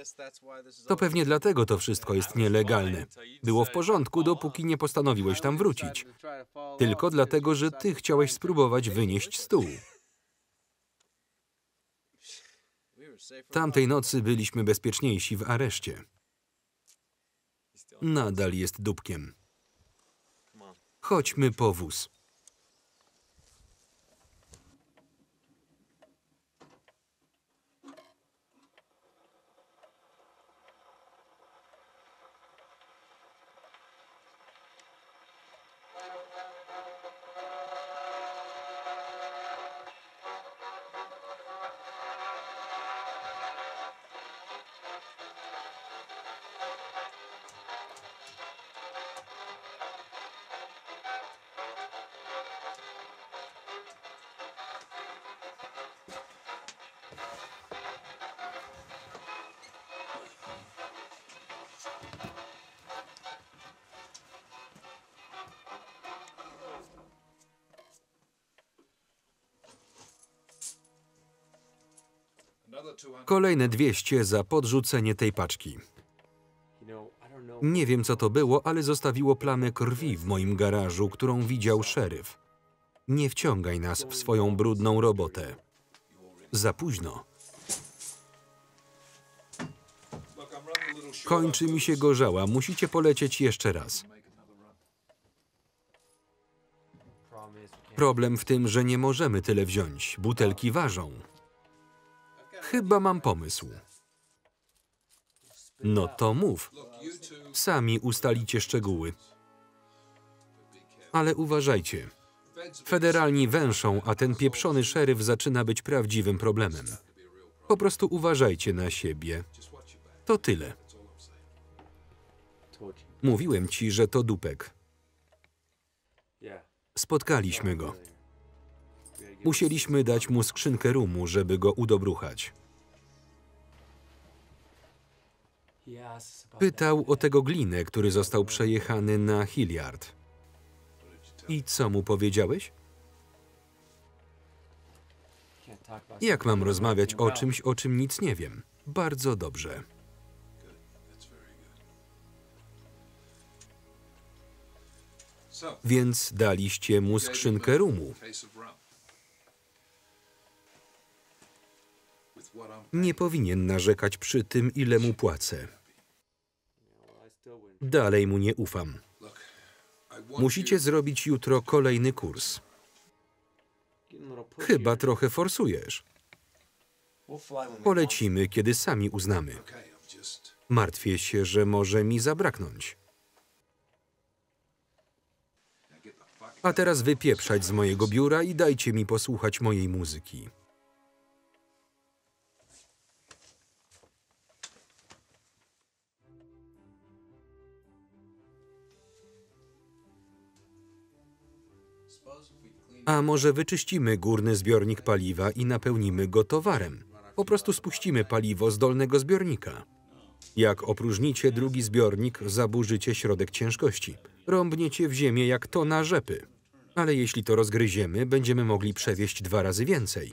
S1: To pewnie dlatego to wszystko jest nielegalne. Było w porządku, dopóki nie postanowiłeś tam wrócić. Tylko dlatego, że ty chciałeś spróbować wynieść stół. Tamtej nocy byliśmy bezpieczniejsi w areszcie. Nadal jest dupkiem. Chodźmy po wóz. Kolejne 200 za podrzucenie tej paczki. Nie wiem, co to było, ale zostawiło plamę krwi w moim garażu, którą widział szeryf. Nie wciągaj nas w swoją brudną robotę. Za późno. Kończy mi się gorzała. Musicie polecieć jeszcze raz. Problem w tym, że nie możemy tyle wziąć. Butelki ważą. Chyba mam pomysł. No to mów. Sami ustalicie szczegóły. Ale uważajcie. Federalni węszą, a ten pieprzony szeryf zaczyna być prawdziwym problemem. Po prostu uważajcie na siebie. To tyle. Mówiłem ci, że to dupek. Spotkaliśmy go. Musieliśmy dać mu skrzynkę rumu, żeby go udobruchać. Pytał o tego Glinę, który został przejechany na Hilliard. I co mu powiedziałeś? Jak mam rozmawiać o czymś, o czym nic nie wiem? Bardzo dobrze. Więc daliście mu skrzynkę rumu. Nie powinien narzekać przy tym, ile mu płacę. Dalej mu nie ufam. Musicie zrobić jutro kolejny kurs. Chyba trochę forsujesz. Polecimy, kiedy sami uznamy. Martwię się, że może mi zabraknąć. A teraz wypieprzać z mojego biura i dajcie mi posłuchać mojej muzyki. A może wyczyścimy górny zbiornik paliwa i napełnimy go towarem? Po prostu spuścimy paliwo z dolnego zbiornika. Jak opróżnicie drugi zbiornik, zaburzycie środek ciężkości. Rąbniecie w ziemię jak tona rzepy. Ale jeśli to rozgryziemy, będziemy mogli przewieźć 2 razy więcej.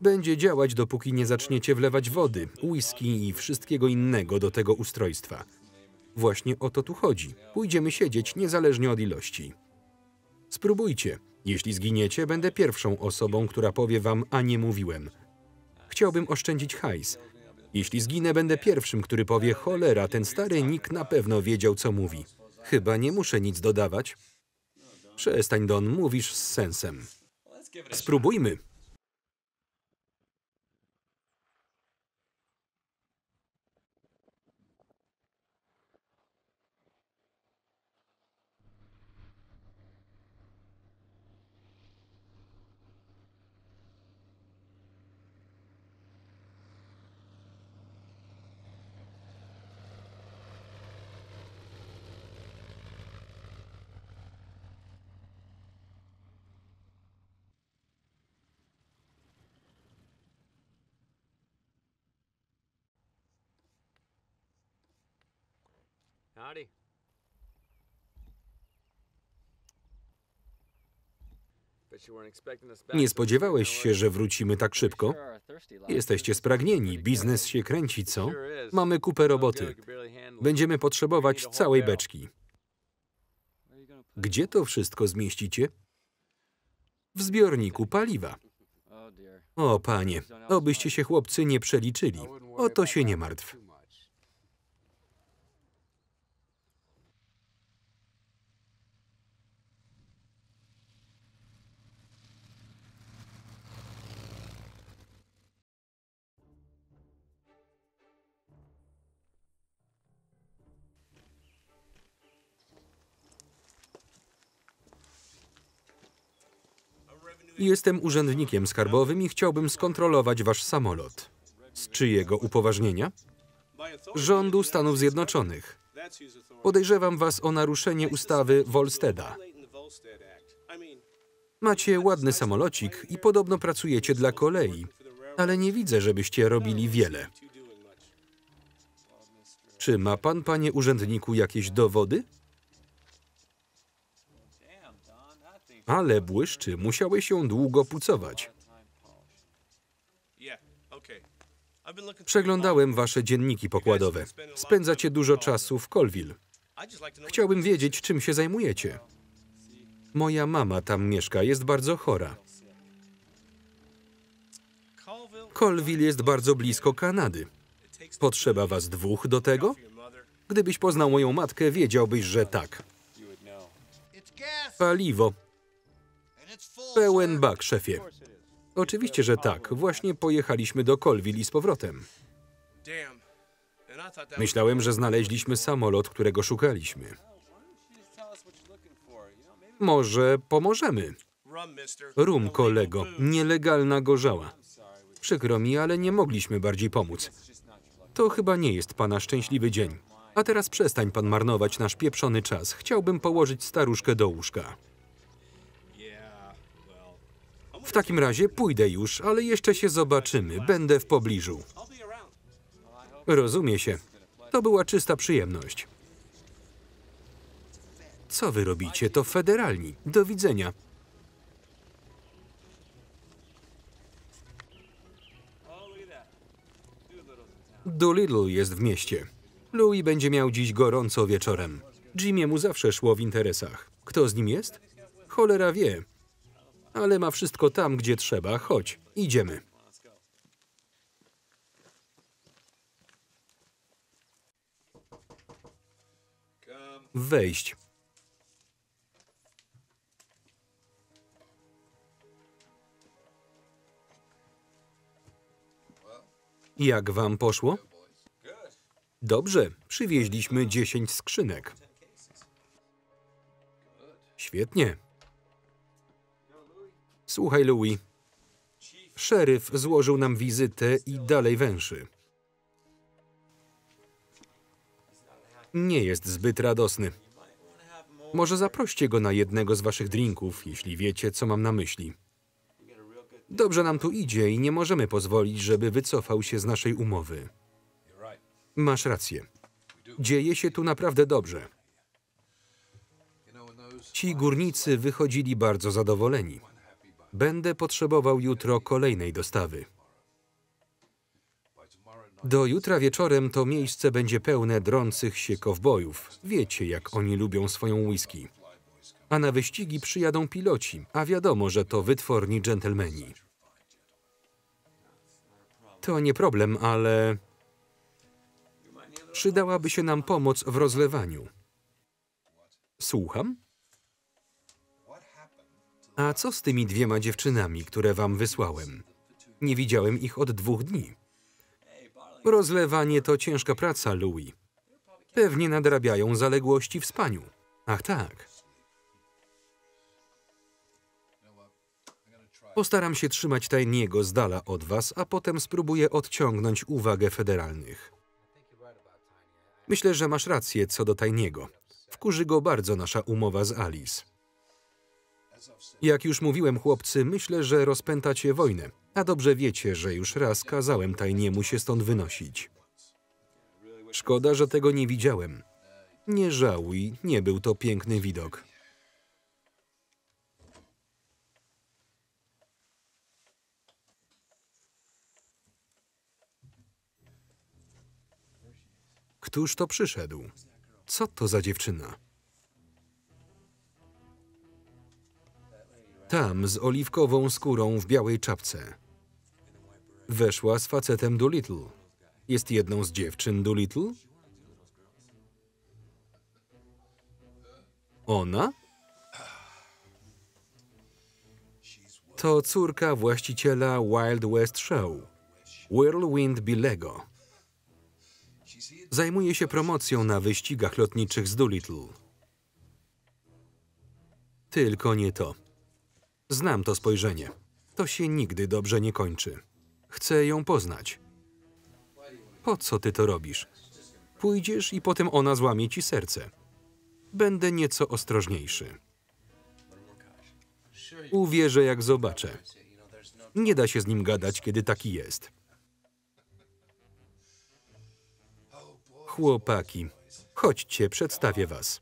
S1: Będzie działać, dopóki nie zaczniecie wlewać wody, whisky i wszystkiego innego do tego ustrojstwa. Właśnie o to tu chodzi. Pójdziemy siedzieć niezależnie od ilości. Spróbujcie. Jeśli zginiecie, będę pierwszą osobą, która powie wam, a nie mówiłem. Chciałbym oszczędzić hajs. Jeśli zginę, będę pierwszym, który powie, cholera, ten stary Nick na pewno wiedział, co mówi. Chyba nie muszę nic dodawać. Przestań, Don, mówisz z sensem. Spróbujmy. Nie spodziewałeś się, że wrócimy tak szybko? Jesteście spragnieni, biznes się kręci, co? Mamy kupę roboty. Będziemy potrzebować całej beczki. Gdzie to wszystko zmieścicie? W zbiorniku paliwa. O, panie, obyście się chłopcy nie przeliczyli. O to się nie martw. Jestem urzędnikiem skarbowym i chciałbym skontrolować wasz samolot. Z czyjego upoważnienia? Rządu Stanów Zjednoczonych. Podejrzewam was o naruszenie ustawy Volsteada. Macie ładny samolocik i podobno pracujecie dla kolei, ale nie widzę, żebyście robili wiele. Czy ma pan, panie urzędniku, jakieś dowody? Ale błyszczy, musiałeś ją długo pucować. Przeglądałem wasze dzienniki pokładowe. Spędzacie dużo czasu w Colville. Chciałbym wiedzieć, czym się zajmujecie. Moja mama tam mieszka, jest bardzo chora. Colville jest bardzo blisko Kanady. Potrzeba was 2 do tego? Gdybyś poznał moją matkę, wiedziałbyś, że tak. Paliwo. Pełen bak, szefie. Oczywiście, że tak. Właśnie pojechaliśmy do Colville i z powrotem. Myślałem, że znaleźliśmy samolot, którego szukaliśmy. Może pomożemy. Rum, kolego. Nielegalna gorzała. Przykro mi, ale nie mogliśmy bardziej pomóc. To chyba nie jest pana szczęśliwy dzień. A teraz przestań pan marnować nasz pieprzony czas. Chciałbym położyć staruszkę do łóżka. W takim razie pójdę już, ale jeszcze się zobaczymy. Będę w pobliżu. Rozumie się. To była czysta przyjemność. Co wy robicie? To federalni. Do widzenia. Doolittle jest w mieście. Louis będzie miał dziś gorąco wieczorem. Jimiemu zawsze szło w interesach. Kto z nim jest? Cholera wie. Ale ma wszystko tam, gdzie trzeba. Chodź, idziemy. Wejść. Jak wam poszło? Dobrze, przywieźliśmy 10 skrzynek. Świetnie. Słuchaj, Louis. Szeryf złożył nam wizytę i dalej węszy. Nie jest zbyt radosny. Może zaproście go na jednego z waszych drinków, jeśli wiecie, co mam na myśli. Dobrze nam tu idzie i nie możemy pozwolić, żeby wycofał się z naszej umowy. Masz rację. Dzieje się tu naprawdę dobrze. Ci górnicy wychodzili bardzo zadowoleni. Będę potrzebował jutro kolejnej dostawy. Do jutra wieczorem to miejsce będzie pełne drących się kowbojów. Wiecie, jak oni lubią swoją whisky. A na wyścigi przyjadą piloci, a wiadomo, że to wytworni dżentelmeni. To nie problem, ale przydałaby się nam pomoc w rozlewaniu. Słucham? A co z tymi 2 dziewczynami, które wam wysłałem? Nie widziałem ich od 2 dni. Rozlewanie to ciężka praca, Louis. Pewnie nadrabiają zaległości w spaniu. Ach tak. Postaram się trzymać Tiny'ego z dala od was, a potem spróbuję odciągnąć uwagę federalnych. Myślę, że masz rację co do Tiny'ego. Wkurzy go bardzo nasza umowa z Alice. Jak już mówiłem, chłopcy, myślę, że rozpętacie wojnę. A dobrze wiecie, że już raz kazałem Tiny'emu się stąd wynosić. Szkoda, że tego nie widziałem. Nie żałuj, nie był to piękny widok. Któż to przyszedł? Co to za dziewczyna? Tam, z oliwkową skórą w białej czapce. Weszła z facetem Doolittle. Jest jedną z dziewczyn Doolittle? Ona? To córka właściciela Wild West Show, Whirlwind Billego. Zajmuje się promocją na wyścigach lotniczych z Doolittle. Tylko nie to. Znam to spojrzenie. To się nigdy dobrze nie kończy. Chcę ją poznać. Po co ty to robisz? Pójdziesz i potem ona złamie ci serce. Będę nieco ostrożniejszy. Uwierzę, jak zobaczę. Nie da się z nim gadać, kiedy taki jest. Chłopaki, chodźcie, przedstawię was.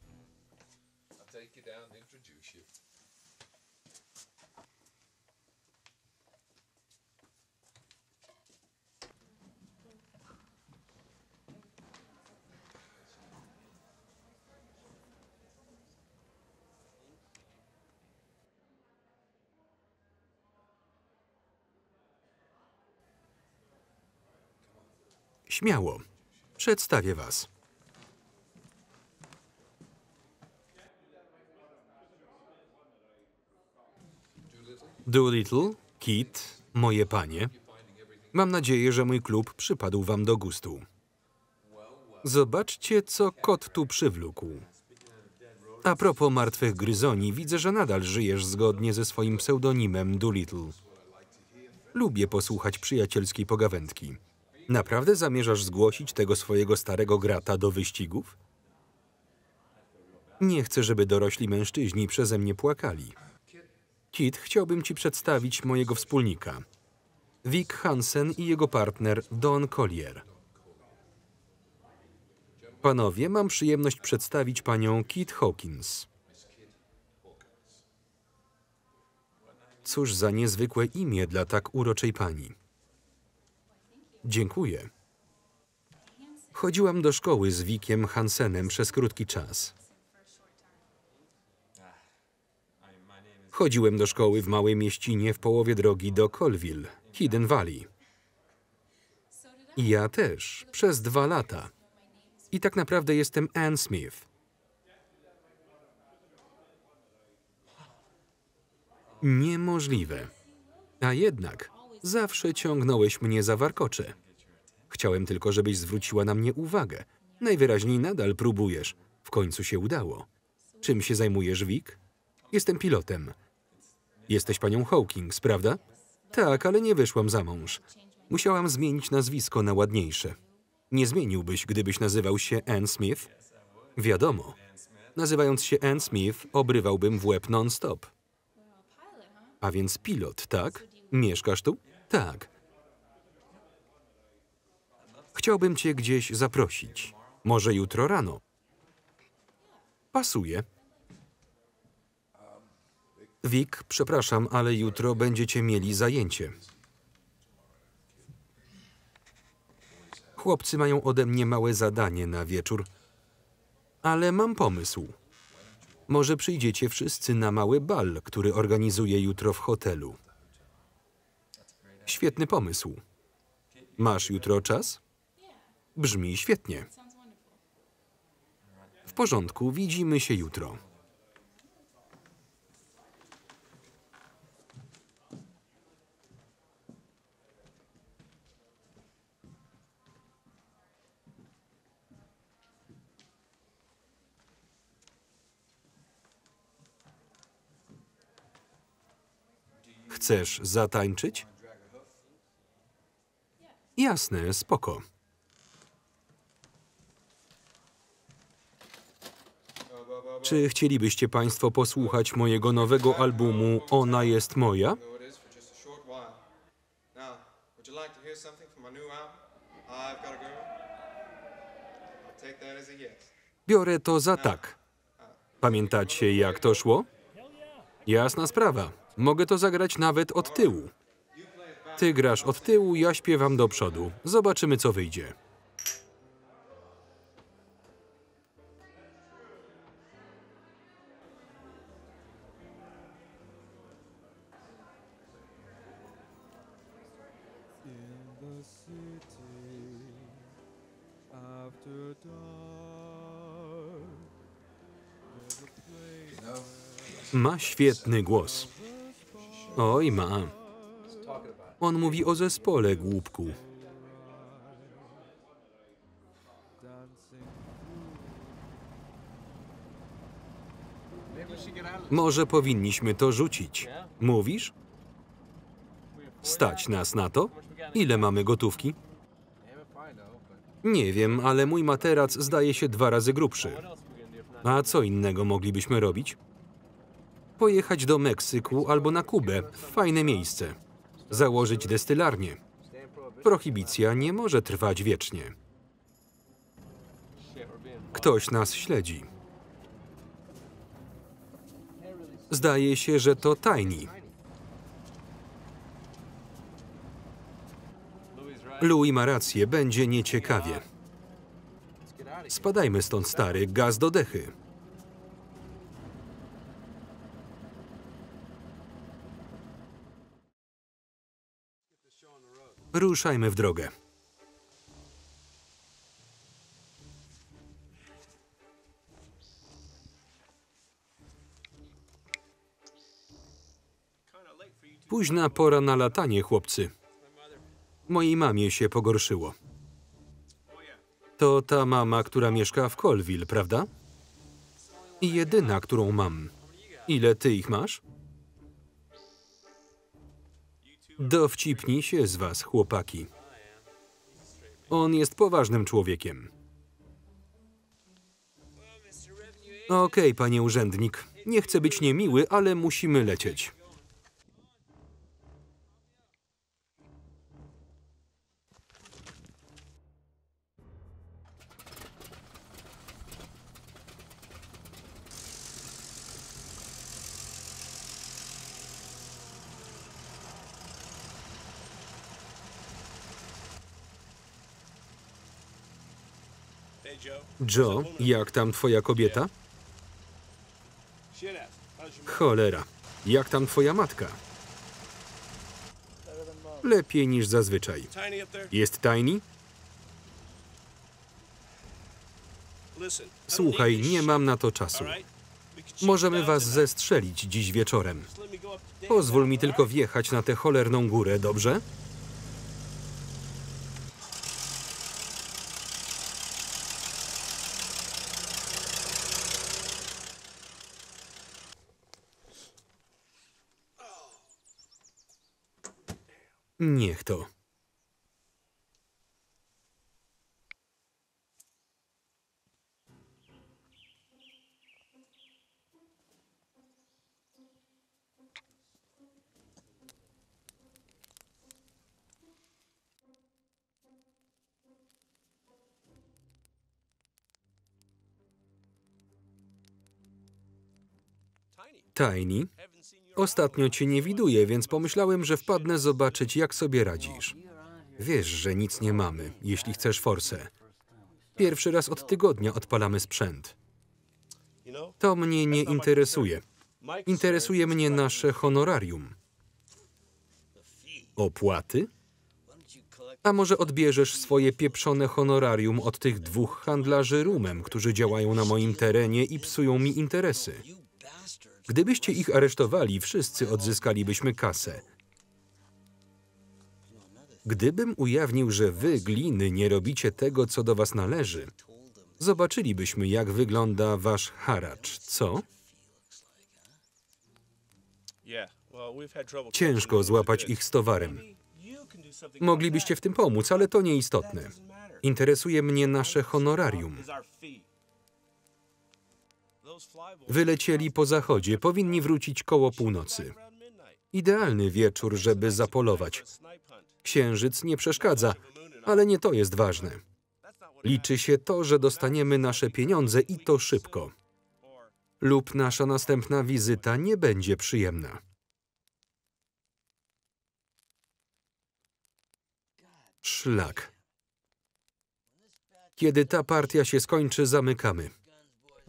S1: Śmiało. Przedstawię was. Doolittle, Kit, moje panie. Mam nadzieję, że mój klub przypadł wam do gustu. Zobaczcie, co kot tu przywlókł. A propos martwych gryzoni, widzę, że nadal żyjesz zgodnie ze swoim pseudonimem Doolittle. Lubię posłuchać przyjacielskiej pogawędki. Naprawdę zamierzasz zgłosić tego swojego starego grata do wyścigów? Nie chcę, żeby dorośli mężczyźni przeze mnie płakali. Kit, chciałbym ci przedstawić mojego wspólnika. Vic Hansen i jego partner Don Collier. Panowie, mam przyjemność przedstawić panią Kit Hawkins. Cóż za niezwykłe imię dla tak uroczej pani. Dziękuję. Chodziłam do szkoły z Viciem Hansenem przez krótki czas. Chodziłem do szkoły w małej mieścinie w połowie drogi do Colville, Hidden Valley. I ja też, przez 2 lata. I tak naprawdę jestem Ann Smith. Niemożliwe. A jednak zawsze ciągnąłeś mnie za warkocze. Chciałem tylko, żebyś zwróciła na mnie uwagę. Najwyraźniej nadal próbujesz. W końcu się udało. Czym się zajmujesz, Vic? Jestem pilotem. Jesteś panią Hawkins, prawda? Tak, ale nie wyszłam za mąż. Musiałam zmienić nazwisko na ładniejsze. Nie zmieniłbyś, gdybyś nazywał się Ann Smith? Wiadomo. Nazywając się Ann Smith, obrywałbym w łeb non-stop. A więc pilot, tak? Mieszkasz tu? Tak. Chciałbym cię gdzieś zaprosić. Może jutro rano. Pasuje. Vic, przepraszam, ale jutro będziecie mieli zajęcie. Chłopcy mają ode mnie małe zadanie na wieczór. Ale mam pomysł. Może przyjdziecie wszyscy na mały bal, który organizuję jutro w hotelu. Świetny pomysł. Masz jutro czas? Brzmi świetnie. W porządku, widzimy się jutro. Chcesz zatańczyć? Jasne, spoko. Czy chcielibyście Państwo posłuchać mojego nowego albumu Ona jest moja? Biorę to za tak. Pamiętacie, jak to szło? Jasna sprawa. Mogę to zagrać nawet od tyłu. Ty grasz od tyłu, ja śpiewam do przodu. Zobaczymy, co wyjdzie. Ma świetny głos. Oj, ma. On mówi o zespole, głupku. Może powinniśmy to rzucić. Mówisz? Stać nas na to? Ile mamy gotówki? Nie wiem, ale mój materac zdaje się 2 razy grubszy. A co innego moglibyśmy robić? Pojechać do Meksyku albo na Kubę, w fajne miejsce. Założyć destylarnię. Prohibicja nie może trwać wiecznie. Ktoś nas śledzi. Zdaje się, że to Tiny. Louis ma rację, będzie nieciekawie. Spadajmy stąd, stary, gaz do dechy. Ruszajmy w drogę. Późna pora na latanie, chłopcy. Mojej mamie się pogorszyło. To ta mama, która mieszka w Colville, prawda? I jedyna, którą mam. Ile ty ich masz? Dowcipnij się z was, chłopaki. On jest poważnym człowiekiem. Okej, panie urzędnik. Nie chcę być niemiły, ale musimy lecieć. Joe, jak tam twoja kobieta? Cholera, jak tam twoja matka? Lepiej niż zazwyczaj. Jest Tiny? Słuchaj, nie mam na to czasu. Możemy was zestrzelić dziś wieczorem. Pozwól mi tylko wjechać na tę cholerną górę, dobrze? Niech to. Tiny, ostatnio cię nie widuję, więc pomyślałem, że wpadnę zobaczyć, jak sobie radzisz. Wiesz, że nic nie mamy, jeśli chcesz forsę. Pierwszy raz od tygodnia odpalamy sprzęt. To mnie nie interesuje. Interesuje mnie nasze honorarium. Opłaty? A może odbierzesz swoje pieprzone honorarium od tych 2 handlarzy rumem, którzy działają na moim terenie i psują mi interesy? Gdybyście ich aresztowali, wszyscy odzyskalibyśmy kasę. Gdybym ujawnił, że wy, gliny, nie robicie tego, co do was należy, zobaczylibyśmy, jak wygląda wasz haracz, co? Ciężko złapać ich z towarem. Moglibyście w tym pomóc, ale to nieistotne. Interesuje mnie nasze honorarium. Wylecieli po zachodzie, powinni wrócić koło północy. Idealny wieczór, żeby zapolować. Księżyc nie przeszkadza, ale nie to jest ważne. Liczy się to, że dostaniemy nasze pieniądze i to szybko. Lub nasza następna wizyta nie będzie przyjemna. Szlak. Kiedy ta partia się skończy, zamykamy.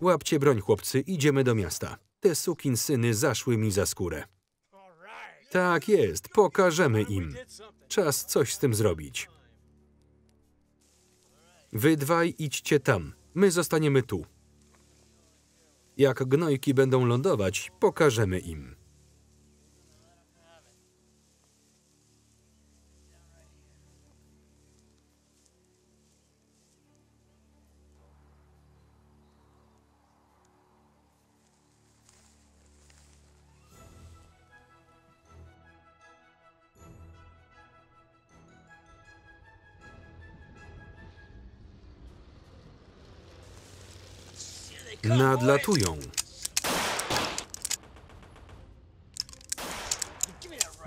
S1: Łapcie broń, chłopcy, idziemy do miasta. Te sukinsyny zaszły mi za skórę. Tak jest, pokażemy im. Czas coś z tym zrobić. Wy dwaj idźcie tam, my zostaniemy tu. Jak gnojki będą lądować, pokażemy im. Nadlatują.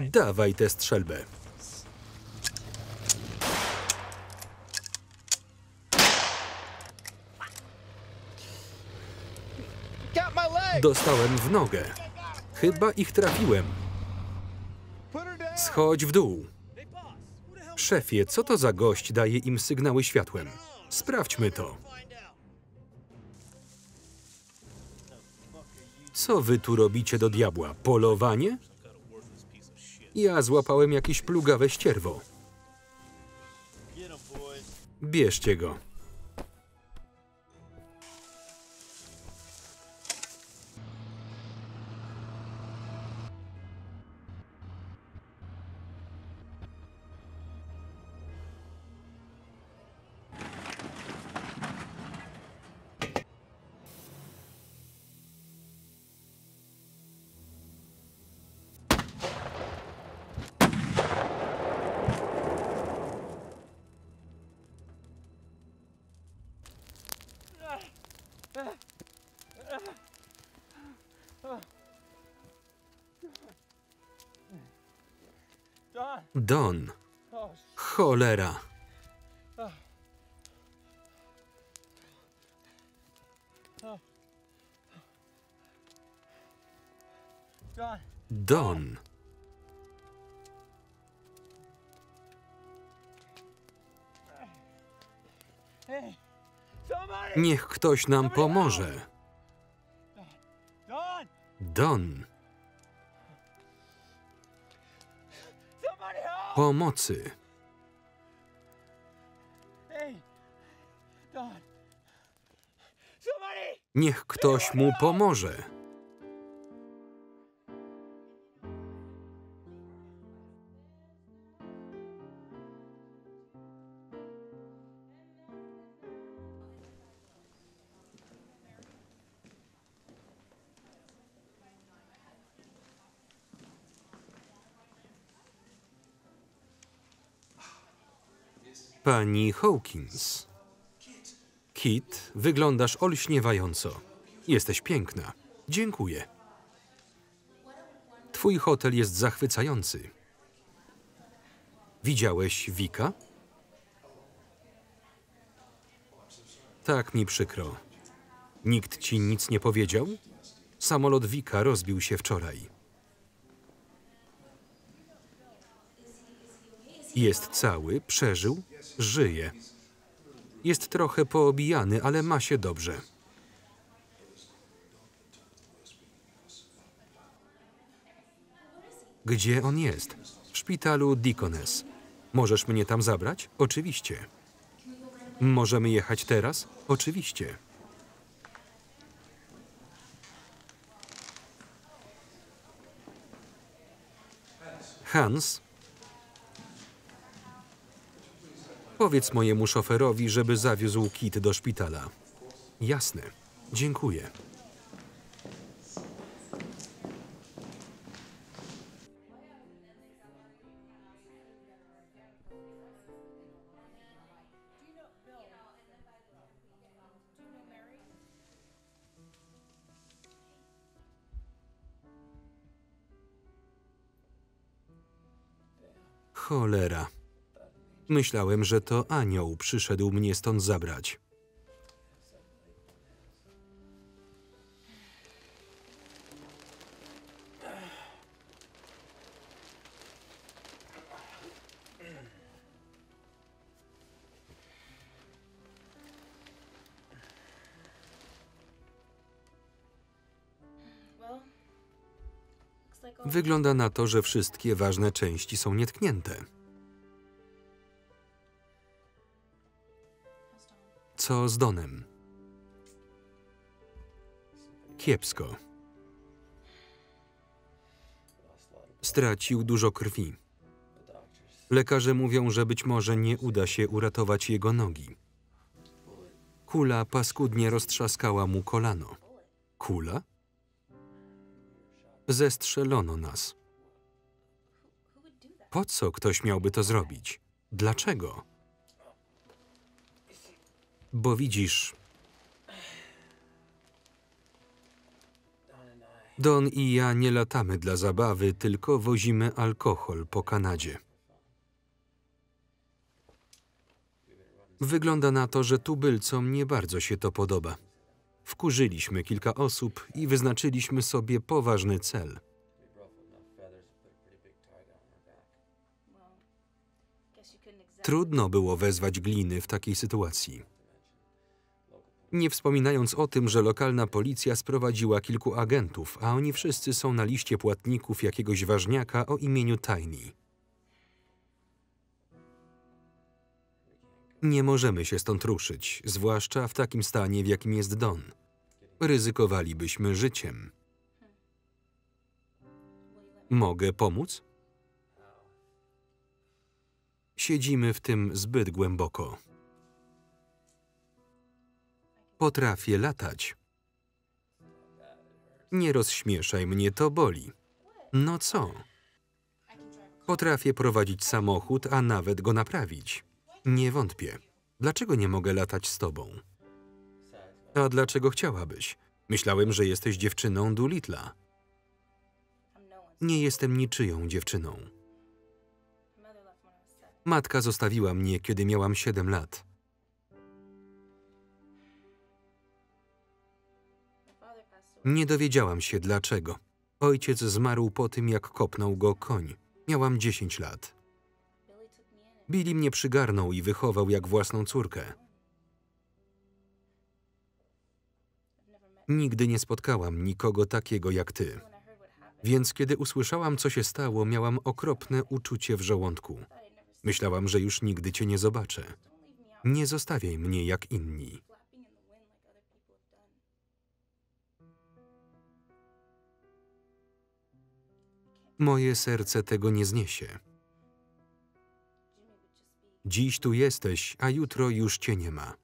S1: Dawaj tę strzelbę. Dostałem w nogę. Chyba ich trafiłem. Schodź w dół. Szefie, co to za gość daje im sygnały światłem? Sprawdźmy to. Co wy tu robicie do diabła? Polowanie? Ja złapałem jakieś plugawe ścierwo. Bierzcie go. Don. Cholera. Don. Niech ktoś nam pomoże. Don. Pomocy. Niech ktoś mu pomoże. Pani Hawkins. Kit, wyglądasz olśniewająco. Jesteś piękna. Dziękuję. Twój hotel jest zachwycający. Widziałeś Vika? Tak mi przykro. Nikt ci nic nie powiedział? Samolot Vika rozbił się wczoraj. Jest cały, przeżył, żyje. Jest trochę poobijany, ale ma się dobrze. Gdzie on jest? W szpitalu Deaconess. Możesz mnie tam zabrać? Oczywiście. Możemy jechać teraz? Oczywiście. Hans, powiedz mojemu szoferowi, żeby zawiózł Kit do szpitala. Jasne. Dziękuję. Cholera. Myślałem, że to anioł przyszedł mnie stąd zabrać. Wygląda na to, że wszystkie ważne części są nietknięte. Co z Donem? Kiepsko. Stracił dużo krwi. Lekarze mówią, że być może nie uda się uratować jego nogi. Kula paskudnie roztrzaskała mu kolano. Kula? Zestrzelono nas. Po co ktoś miałby to zrobić? Dlaczego? Bo widzisz, Don i ja nie latamy dla zabawy, tylko wozimy alkohol po Kanadzie. Wygląda na to, że tubylcom nie bardzo się to podoba. Wkurzyliśmy kilka osób i wyznaczyliśmy sobie poważny cel. Trudno było wezwać gliny w takiej sytuacji. Nie wspominając o tym, że lokalna policja sprowadziła kilku agentów, a oni wszyscy są na liście płatników jakiegoś ważniaka o imieniu Tiny. Nie możemy się stąd ruszyć, zwłaszcza w takim stanie, w jakim jest Don. Ryzykowalibyśmy życiem. Mogę pomóc? Siedzimy w tym zbyt głęboko. Potrafię latać. Nie rozśmieszaj mnie, to boli. No co? Potrafię prowadzić samochód, a nawet go naprawić. Nie wątpię. Dlaczego nie mogę latać z tobą? A dlaczego chciałabyś? Myślałem, że jesteś dziewczyną Doolittla. Nie jestem niczyją dziewczyną. Matka zostawiła mnie, kiedy miałam 7 lat. Nie dowiedziałam się dlaczego. Ojciec zmarł po tym, jak kopnął go koń. Miałam 10 lat. Billy mnie przygarnął i wychował jak własną córkę. Nigdy nie spotkałam nikogo takiego jak ty. Więc kiedy usłyszałam, co się stało, miałam okropne uczucie w żołądku. Myślałam, że już nigdy cię nie zobaczę. Nie zostawiaj mnie jak inni. Moje serce tego nie zniesie. Dziś tu jesteś, a jutro już cię nie ma.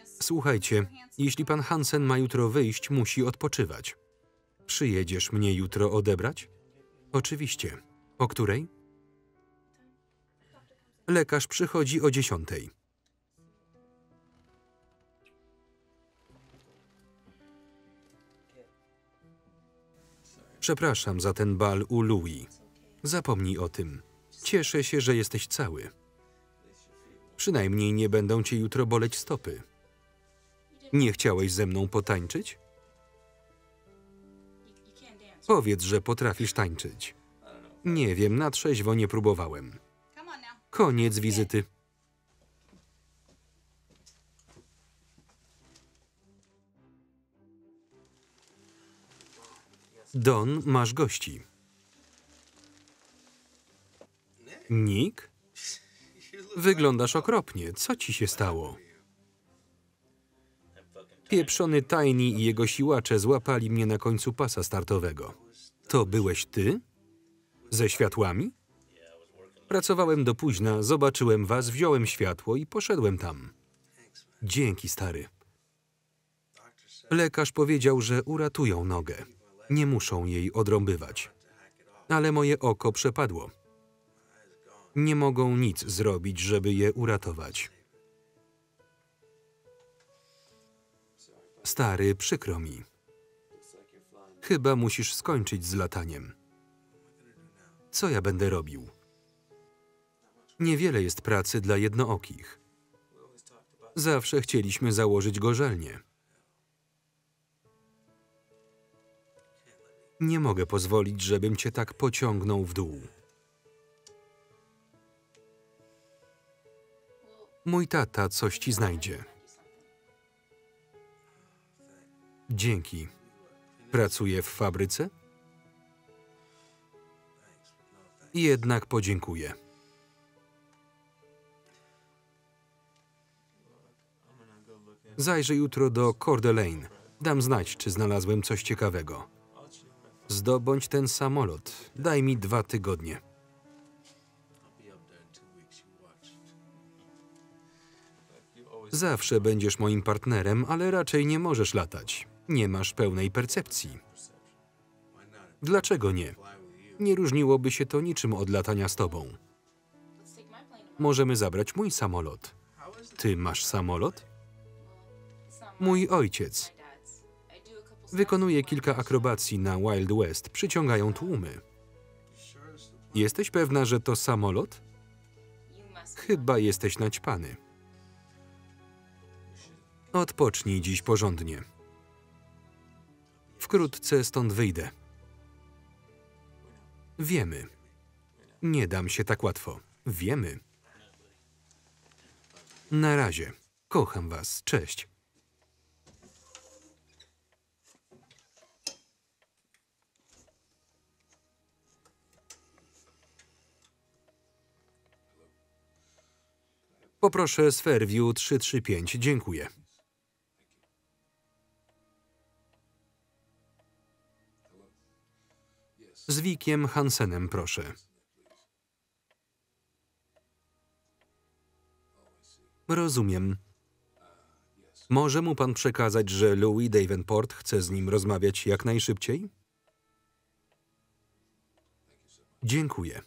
S1: Słuchajcie, jeśli pan Hansen ma jutro wyjść, musi odpoczywać. Przyjedziesz mnie jutro odebrać? Oczywiście. O której? Lekarz przychodzi o 10. Przepraszam za ten bal u Louis. Zapomnij o tym. Cieszę się, że jesteś cały. Przynajmniej nie będą cię jutro boleć stopy. Nie chciałeś ze mną potańczyć? Powiedz, że potrafisz tańczyć. Nie wiem, na trzeźwo nie próbowałem. Koniec wizyty. Don, masz gości. Nick? Wyglądasz okropnie. Co ci się stało? Pieprzony Tiny i jego siłacze złapali mnie na końcu pasa startowego. To byłeś ty? Ze światłami? Pracowałem do późna, zobaczyłem was, wziąłem światło i poszedłem tam. Dzięki, stary. Lekarz powiedział, że uratują nogę. Nie muszą jej odrąbywać. Ale moje oko przepadło. Nie mogą nic zrobić, żeby je uratować. Stary, przykro mi. Chyba musisz skończyć z lataniem. Co ja będę robił? Niewiele jest pracy dla jednookich. Zawsze chcieliśmy założyć gorzelnię. Nie mogę pozwolić, żebym cię tak pociągnął w dół. Mój tata coś ci znajdzie. Dzięki. Pracuje w fabryce? Jednak podziękuję. Zajrzę jutro do Coeur d'Alene. Dam znać, czy znalazłem coś ciekawego. Zdobądź ten samolot. Daj mi 2 tygodnie. Zawsze będziesz moim partnerem, ale raczej nie możesz latać. Nie masz pełnej percepcji. Dlaczego nie? Nie różniłoby się to niczym od latania z tobą. Możemy zabrać mój samolot. Ty masz samolot? Mój ojciec. Wykonuje kilka akrobacji na Wild West. Przyciągają tłumy. Jesteś pewna, że to samolot? Chyba jesteś naćpany. Odpocznij dziś porządnie. Wkrótce stąd wyjdę. Wiemy. Nie dam się tak łatwo. Wiemy. Na razie. Kocham was. Cześć. Poproszę z Fairview 335. Dziękuję. Z Wickiem Hansenem, proszę. Rozumiem. Może mu pan przekazać, że Louis Davenport chce z nim rozmawiać jak najszybciej? Dziękuję.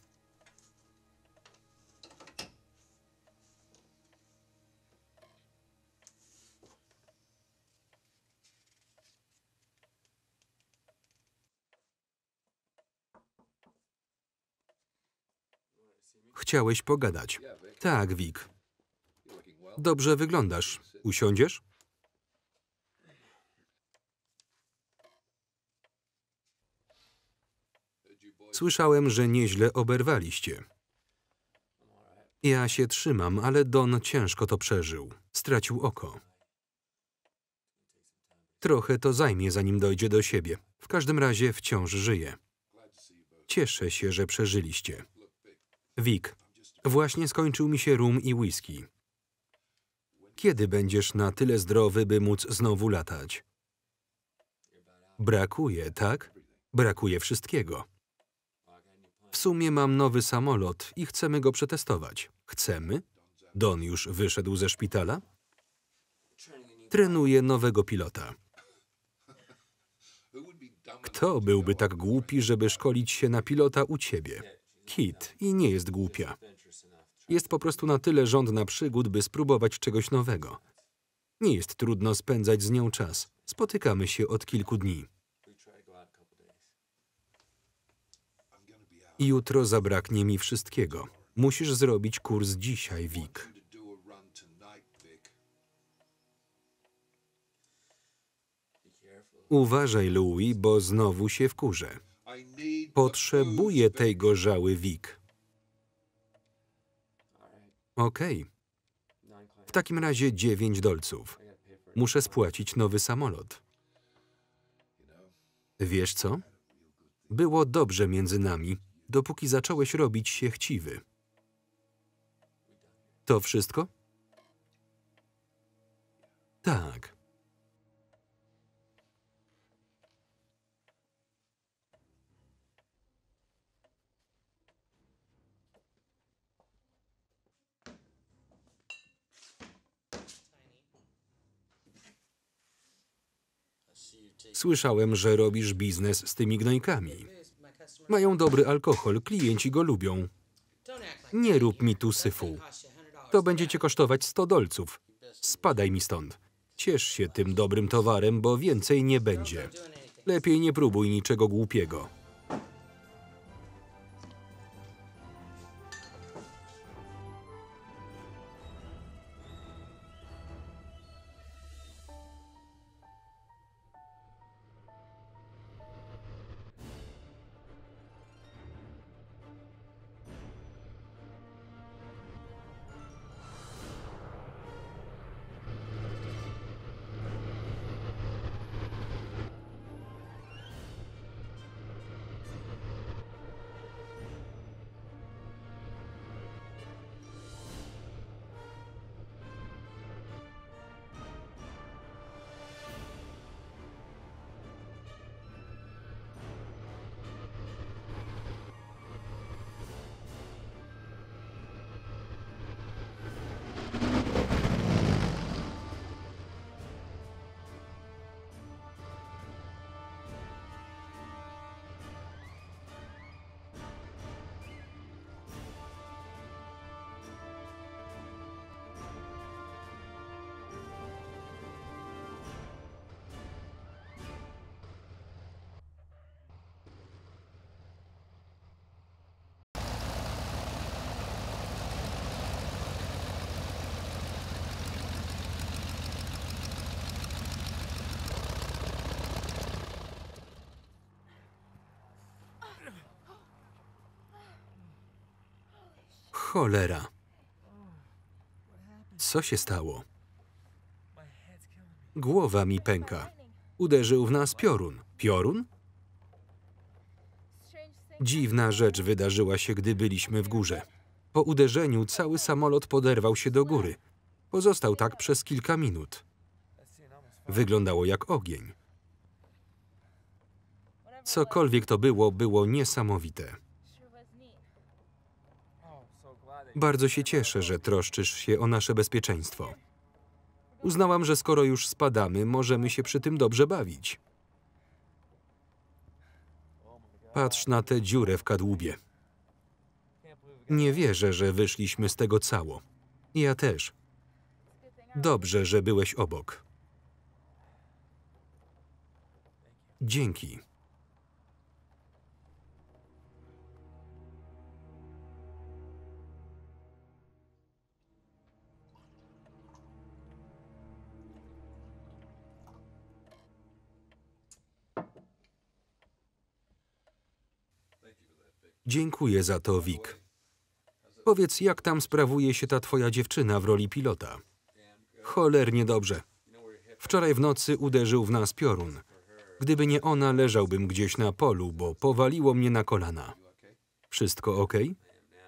S1: Chciałeś pogadać. Tak, Vic. Dobrze wyglądasz. Usiądziesz? Słyszałem, że nieźle oberwaliście. Ja się trzymam, ale Don ciężko to przeżył. Stracił oko. Trochę to zajmie, zanim dojdzie do siebie. W każdym razie wciąż żyje. Cieszę się, że przeżyliście. Vic, właśnie skończył mi się rum i whisky. Kiedy będziesz na tyle zdrowy, by móc znowu latać? Brakuje, tak? Brakuje wszystkiego. W sumie mam nowy samolot i chcemy go przetestować. Chcemy? Don już wyszedł ze szpitala? Trenuję nowego pilota. Kto byłby tak głupi, żeby szkolić się na pilota u ciebie? Kit i nie jest głupia. Jest po prostu na tyle żądna przygód, by spróbować czegoś nowego. Nie jest trudno spędzać z nią czas. Spotykamy się od kilku dni. Jutro zabraknie mi wszystkiego. Musisz zrobić kurs dzisiaj, Vic. Uważaj, Louis, bo znowu się wkurzę. Potrzebuję tej gorzały, Vic. Okej. W takim razie 9 dolców. Muszę spłacić nowy samolot. Wiesz co? Było dobrze między nami, dopóki zacząłeś robić się chciwy. To wszystko? Tak. Słyszałem, że robisz biznes z tymi gnojkami. Mają dobry alkohol, klienci go lubią. Nie rób mi tu syfu. To będzie cię kosztować 100 dolców. Spadaj mi stąd. Ciesz się tym dobrym towarem, bo więcej nie będzie. Lepiej nie próbuj niczego głupiego. Cholera. Co się stało? Głowa mi pęka. Uderzył w nas piorun. Piorun? Dziwna rzecz wydarzyła się, gdy byliśmy w górze. Po uderzeniu cały samolot poderwał się do góry. Pozostał tak przez kilka minut. Wyglądało jak ogień. Cokolwiek to było, było niesamowite. Bardzo się cieszę, że troszczysz się o nasze bezpieczeństwo. Uznałam, że skoro już spadamy, możemy się przy tym dobrze bawić. Patrz na tę dziurę w kadłubie. Nie wierzę, że wyszliśmy z tego cało. Ja też. Dobrze, że byłeś obok. Dzięki. Dziękuję za to, Vic. Powiedz, jak tam sprawuje się ta twoja dziewczyna w roli pilota? Cholernie dobrze. Wczoraj w nocy uderzył w nas piorun. Gdyby nie ona, leżałbym gdzieś na polu, bo powaliło mnie na kolana. Wszystko ok?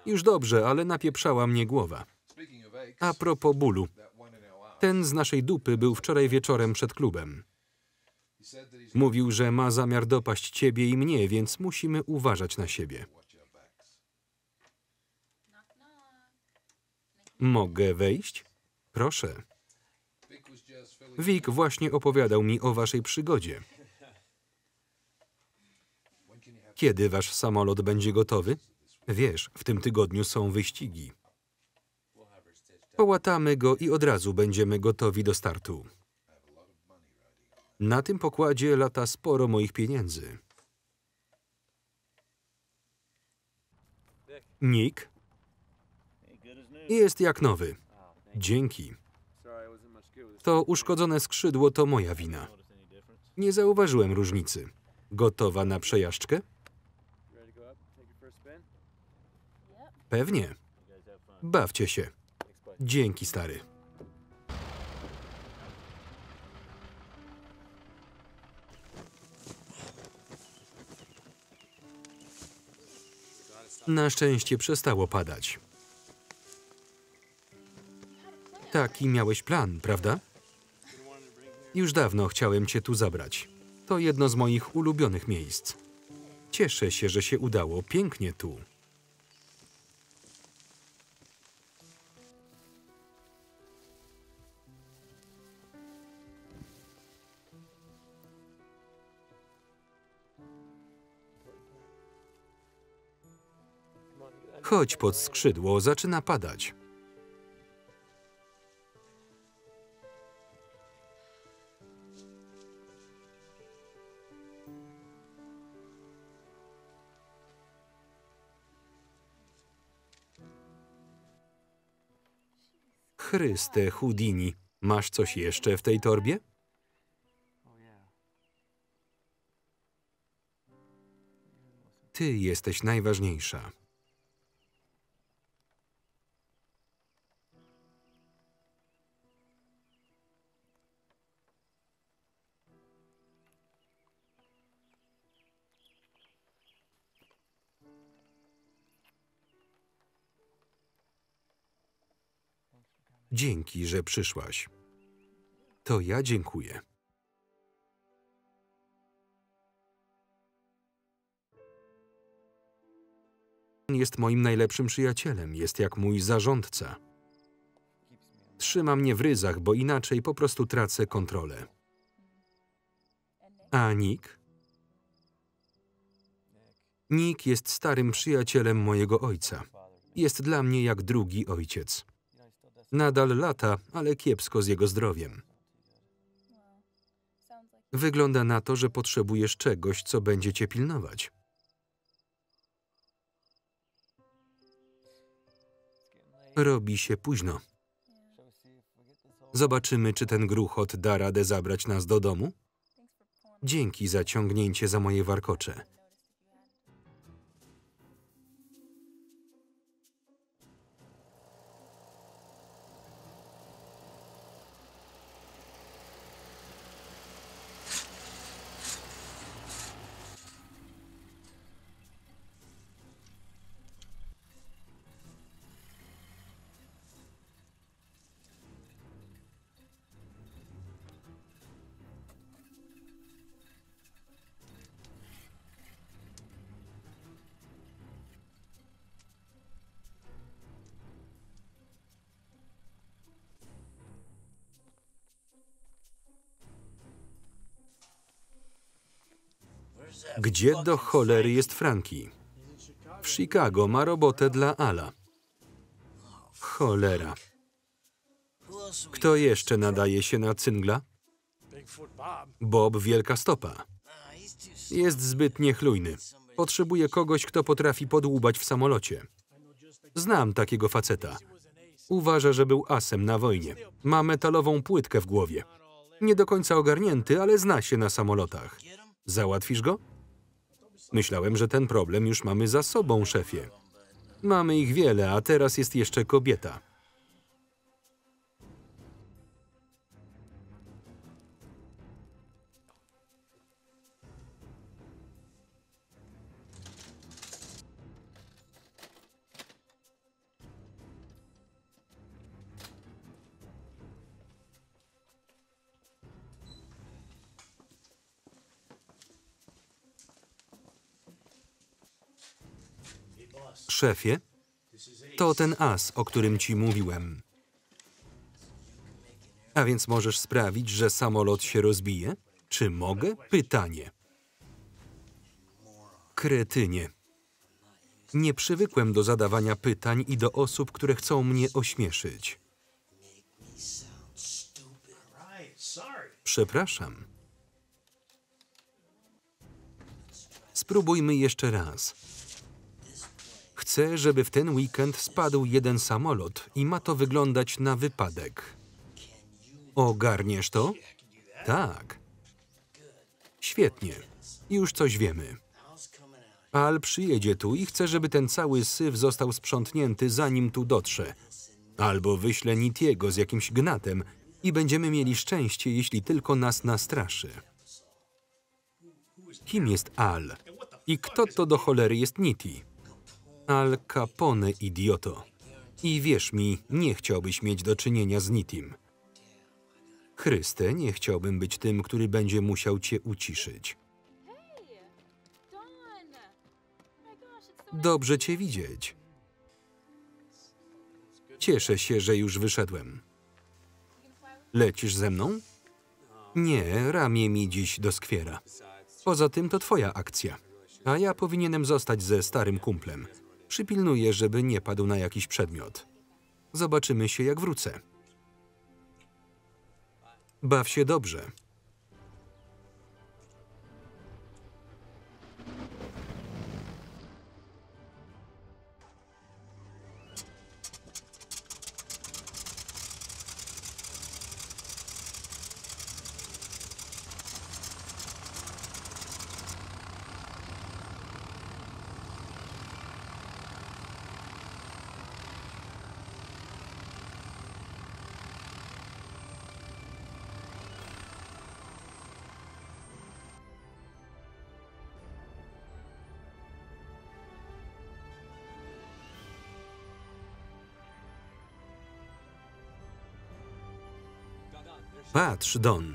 S1: Już dobrze, ale napieprzała mnie głowa. A propos bólu. Ten z naszej dupy był wczoraj wieczorem przed klubem. Mówił, że ma zamiar dopaść ciebie i mnie, więc musimy uważać na siebie. Mogę wejść? Proszę. Vic właśnie opowiadał mi o waszej przygodzie. Kiedy wasz samolot będzie gotowy? Wiesz, w tym tygodniu są wyścigi. Połatamy go i od razu będziemy gotowi do startu. Na tym pokładzie lata sporo moich pieniędzy. Nick? Jest jak nowy. Dzięki. To uszkodzone skrzydło to moja wina. Nie zauważyłem różnicy. Gotowa na przejażdżkę? Pewnie. Bawcie się. Dzięki, stary. Na szczęście przestało padać. Taki miałeś plan, prawda? Już dawno chciałem cię tu zabrać. To jedno z moich ulubionych miejsc. Cieszę się, że się udało. Pięknie tu. Chodź pod skrzydło, zaczyna padać. Chryste, Houdini, masz coś jeszcze w tej torbie? Ty jesteś najważniejsza. Dzięki, że przyszłaś. To ja dziękuję. Jest moim najlepszym przyjacielem, jest jak mój zarządca. Trzyma mnie w ryzach, bo inaczej po prostu tracę kontrolę. A Nick? Nick jest starym przyjacielem mojego ojca. Jest dla mnie jak drugi ojciec. Nadal lata, ale kiepsko z jego zdrowiem. Wygląda na to, że potrzebujesz czegoś, co będzie cię pilnować. Robi się późno. Zobaczymy, czy ten gruchot da radę zabrać nas do domu? Dzięki za ciągnięcie za moje warkocze. Gdzie do cholery jest Frankie? W Chicago ma robotę dla Ala. Cholera. Kto jeszcze nadaje się na cyngla? Bob Wielka Stopa. Jest zbyt niechlujny. Potrzebuje kogoś, kto potrafi podłubać w samolocie. Znam takiego faceta. Uważa, że był asem na wojnie. Ma metalową płytkę w głowie. Nie do końca ogarnięty, ale zna się na samolotach. Załatwisz go? Myślałem, że ten problem już mamy za sobą, szefie. Mamy ich wiele, a teraz jest jeszcze kobieta. Szefie, to ten as, o którym ci mówiłem. A więc możesz sprawić, że samolot się rozbije? Czy mogę? Pytanie. Kretynie. Nie przywykłem do zadawania pytań i do osób, które chcą mnie ośmieszyć. Przepraszam. Spróbujmy jeszcze raz. Chcę, żeby w ten weekend spadł jeden samolot i ma to wyglądać na wypadek. Ogarniesz to? Tak. Świetnie. Już coś wiemy. Al przyjedzie tu i chce, żeby ten cały syf został sprzątnięty, zanim tu dotrze. Albo wyślę Nitiego z jakimś gnatem i będziemy mieli szczęście, jeśli tylko nas nastraszy. Kim jest Al? I kto to do cholery jest Nitti? Al Capone, idioto. I wierz mi, nie chciałbyś mieć do czynienia z Nittim. Chryste, nie chciałbym być tym, który będzie musiał cię uciszyć. Dobrze cię widzieć. Cieszę się, że już wyszedłem. Lecisz ze mną? Nie, ramię mi dziś doskwiera. Poza tym to twoja akcja, a ja powinienem zostać ze starym kumplem. Przypilnuję, żeby nie padł na jakiś przedmiot. Zobaczymy się, jak wrócę. Baw się dobrze. Patrz, Don.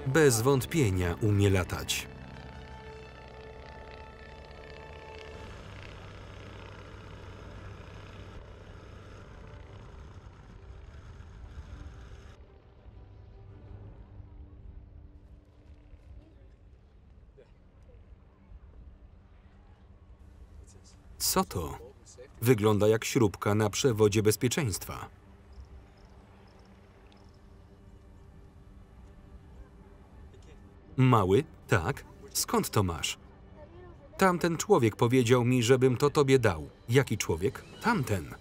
S1: Bez wątpienia umie latać. Co to? Wygląda jak śrubka na przewodzie bezpieczeństwa. Mały? Tak. Skąd to masz? Tamten człowiek powiedział mi, żebym to tobie dał. Jaki człowiek? Tamten.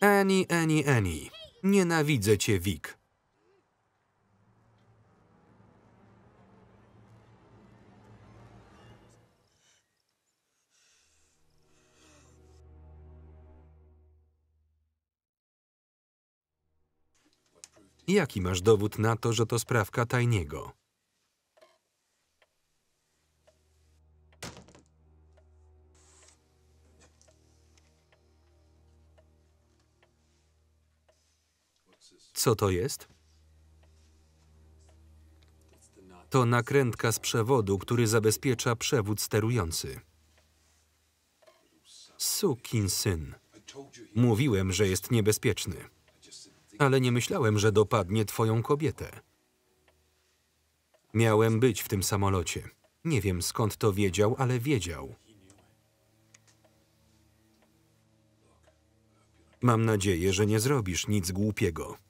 S1: Annie. Nienawidzę cię, Vic. Jaki masz dowód na to, że to sprawka Tajniego? Co to jest? To nakrętka z przewodu, który zabezpiecza przewód sterujący. Sukinsyn. Mówiłem, że jest niebezpieczny. Ale nie myślałem, że dopadnie twoją kobietę. Miałem być w tym samolocie. Nie wiem, skąd to wiedział, ale wiedział. Mam nadzieję, że nie zrobisz nic głupiego.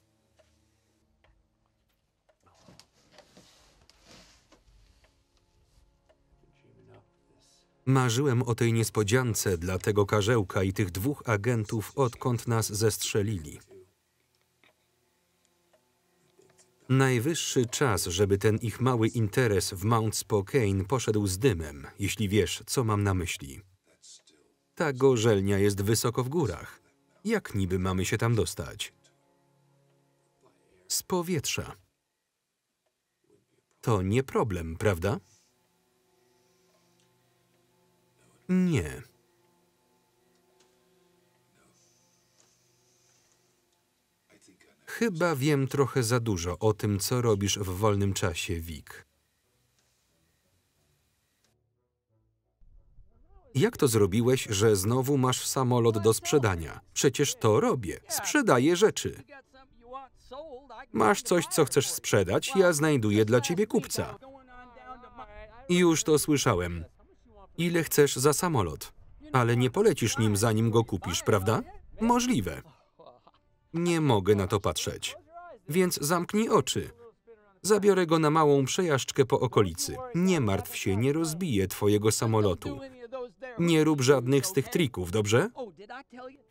S1: Marzyłem o tej niespodziance dla tego karzełka i tych dwóch agentów, odkąd nas zestrzelili. Najwyższy czas, żeby ten ich mały interes w Mount Spokane poszedł z dymem, jeśli wiesz, co mam na myśli. Ta gorzelnia jest wysoko w górach. Jak niby mamy się tam dostać? Z powietrza. To nie problem, prawda? Nie. Chyba wiem trochę za dużo o tym, co robisz w wolnym czasie, Vic. Jak to zrobiłeś, że znowu masz samolot do sprzedania? Przecież to robię. Sprzedaję rzeczy. Masz coś, co chcesz sprzedać, ja znajduję dla ciebie kupca. Już to słyszałem. Ile chcesz za samolot? Ale nie polecisz nim, zanim go kupisz, prawda? Możliwe. Nie mogę na to patrzeć. Więc zamknij oczy. Zabiorę go na małą przejażdżkę po okolicy. Nie martw się, nie rozbiję twojego samolotu. Nie rób żadnych z tych trików, dobrze?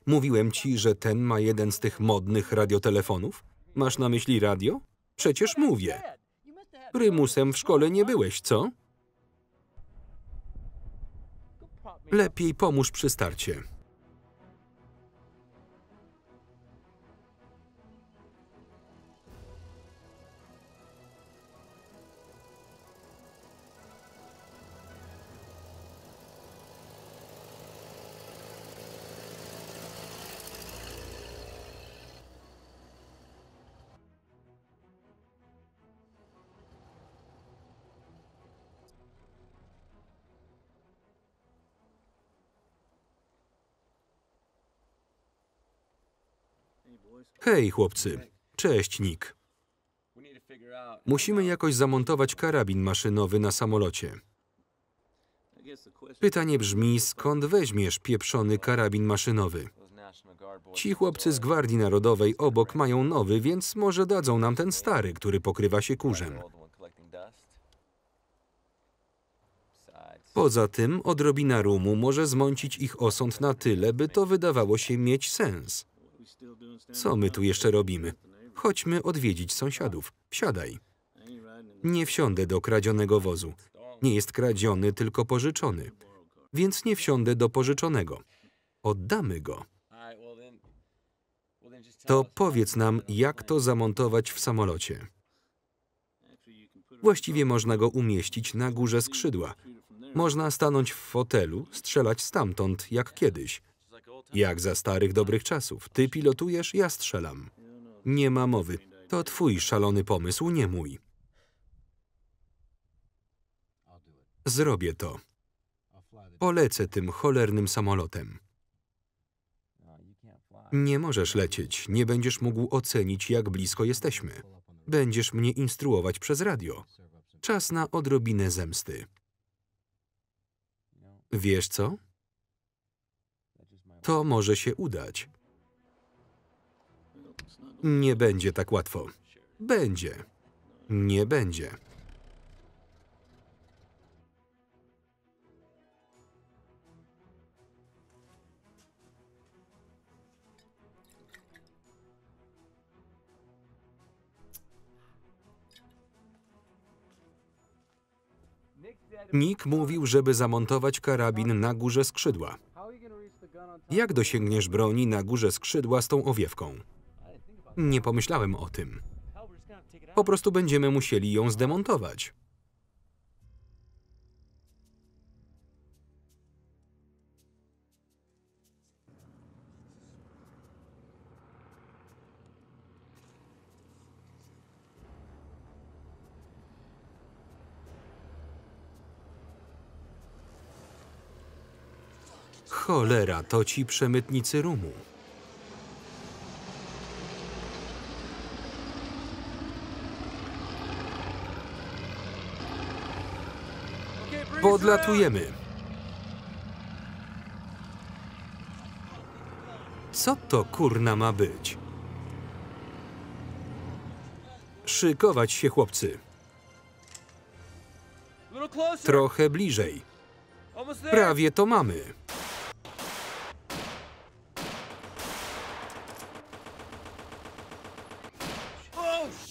S1: Mówiłem ci, że ten ma jeden z tych modnych radiotelefonów? Masz na myśli radio? Przecież mówię. Prymusem w szkole nie byłeś, co? Lepiej pomóż przy starcie. Hej, chłopcy. Cześć, Nick. Musimy jakoś zamontować karabin maszynowy na samolocie. Pytanie brzmi, skąd weźmiesz pieprzony karabin maszynowy? Ci chłopcy z Gwardii Narodowej obok mają nowy, więc może dadzą nam ten stary, który pokrywa się kurzem. Poza tym odrobina rumu może zmącić ich osąd na tyle, by to wydawało się mieć sens. Co my tu jeszcze robimy? Chodźmy odwiedzić sąsiadów. Wsiadaj. Nie wsiądę do kradzionego wozu. Nie jest kradziony, tylko pożyczony. Więc nie wsiądę do pożyczonego. Oddamy go. To powiedz nam, jak to zamontować w samolocie. Właściwie można go umieścić na górze skrzydła. Można stanąć w fotelu, strzelać stamtąd, jak kiedyś. Jak za starych, dobrych czasów. Ty pilotujesz, ja strzelam. Nie ma mowy. To twój szalony pomysł, nie mój. Zrobię to. Polecę tym cholernym samolotem. Nie możesz lecieć. Nie będziesz mógł ocenić, jak blisko jesteśmy. Będziesz mnie instruować przez radio. Czas na odrobinę zemsty. Wiesz co? To może się udać. Nie będzie tak łatwo. Będzie. Nie będzie. Nick mówił, żeby zamontować karabin na górze skrzydła. Jak dosięgniesz broni na górze skrzydła z tą owiewką? Nie pomyślałem o tym. Po prostu będziemy musieli ją zdemontować. Cholera, to ci przemytnicy rumu. Podlatujemy. Co to kurna ma być? Szykować się, chłopcy. Trochę bliżej. Prawie to mamy.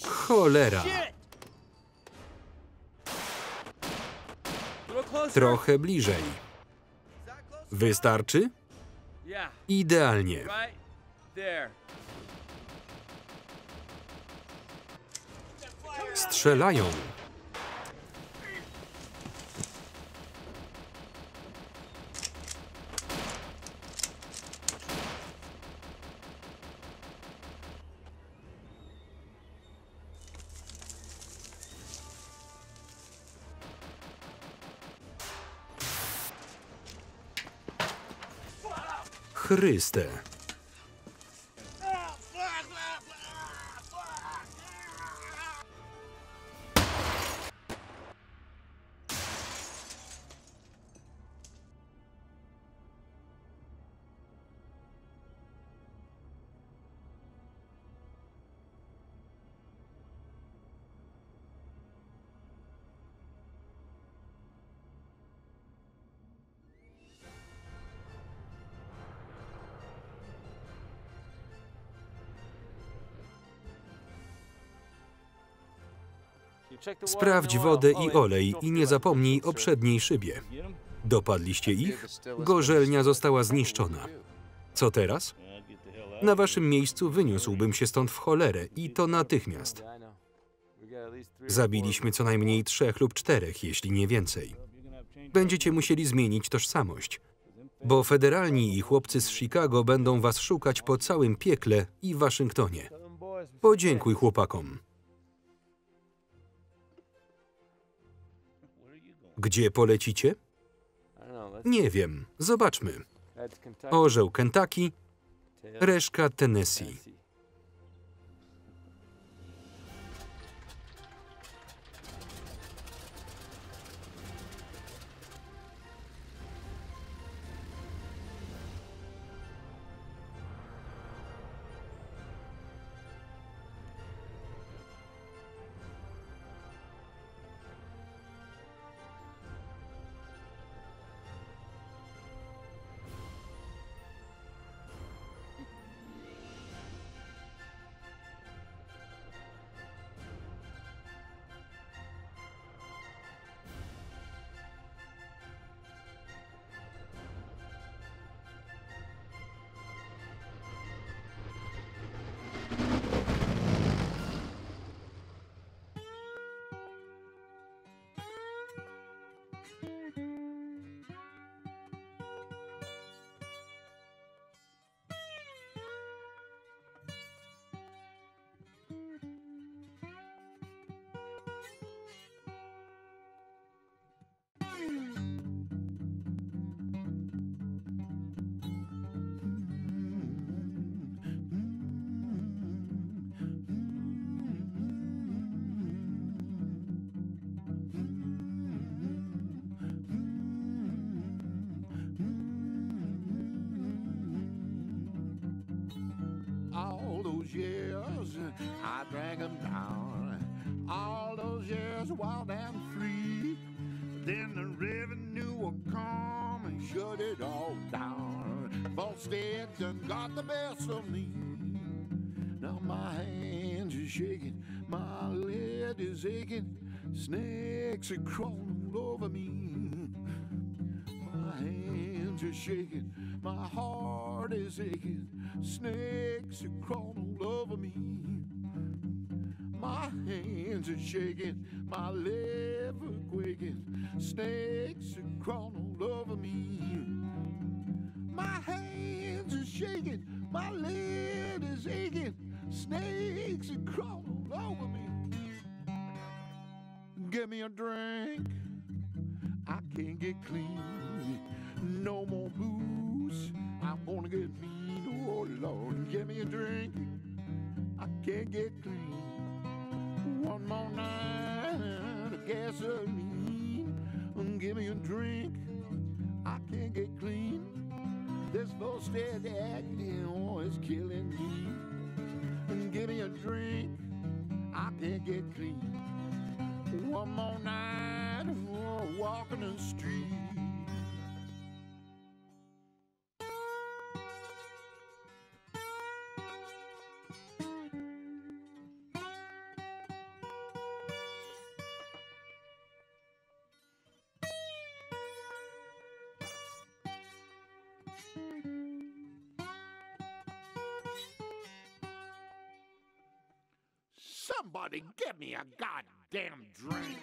S1: Cholera. Trochę bliżej. Wystarczy? Idealnie. Strzelają. Chryste. Sprawdź wodę i olej i nie zapomnij o przedniej szybie. Dopadliście ich? Gorzelnia została zniszczona. Co teraz? Na waszym miejscu wyniósłbym się stąd w cholerę i to natychmiast. Zabiliśmy co najmniej 3 lub 4, jeśli nie więcej. Będziecie musieli zmienić tożsamość, bo federalni i chłopcy z Chicago będą was szukać po całym piekle i Waszyngtonie. Podziękuj chłopakom. Gdzie polecicie? Nie wiem. Zobaczmy. Orzeł Kentucky, reszka Tennessee.
S2: All those years I drank 'em down. All those years wild and free. Then the revenue will come and shut it all down. Volstead done got the best of me. Now my hands are shaking, my lid is aching. Snakes are crawling all over me. My hands are shaking, my heart is aching. Snakes are crawling all over me. My hands are shaking, my liver quaking. Snakes are crawling all over me. My hands are shaking, my lid is aching. Snakes are crawling all over me. Give me a drink, I can't get clean. No more booze, I'm gonna get mean. Oh Lord, give me a drink, I can't get clean. One more night of gasoline, give me a drink, I can't get clean. This Volstead acting, oh, it's killing me. Give me a drink, I can't get clean. One more night, oh, walking the street. Somebody get me a goddamn drink.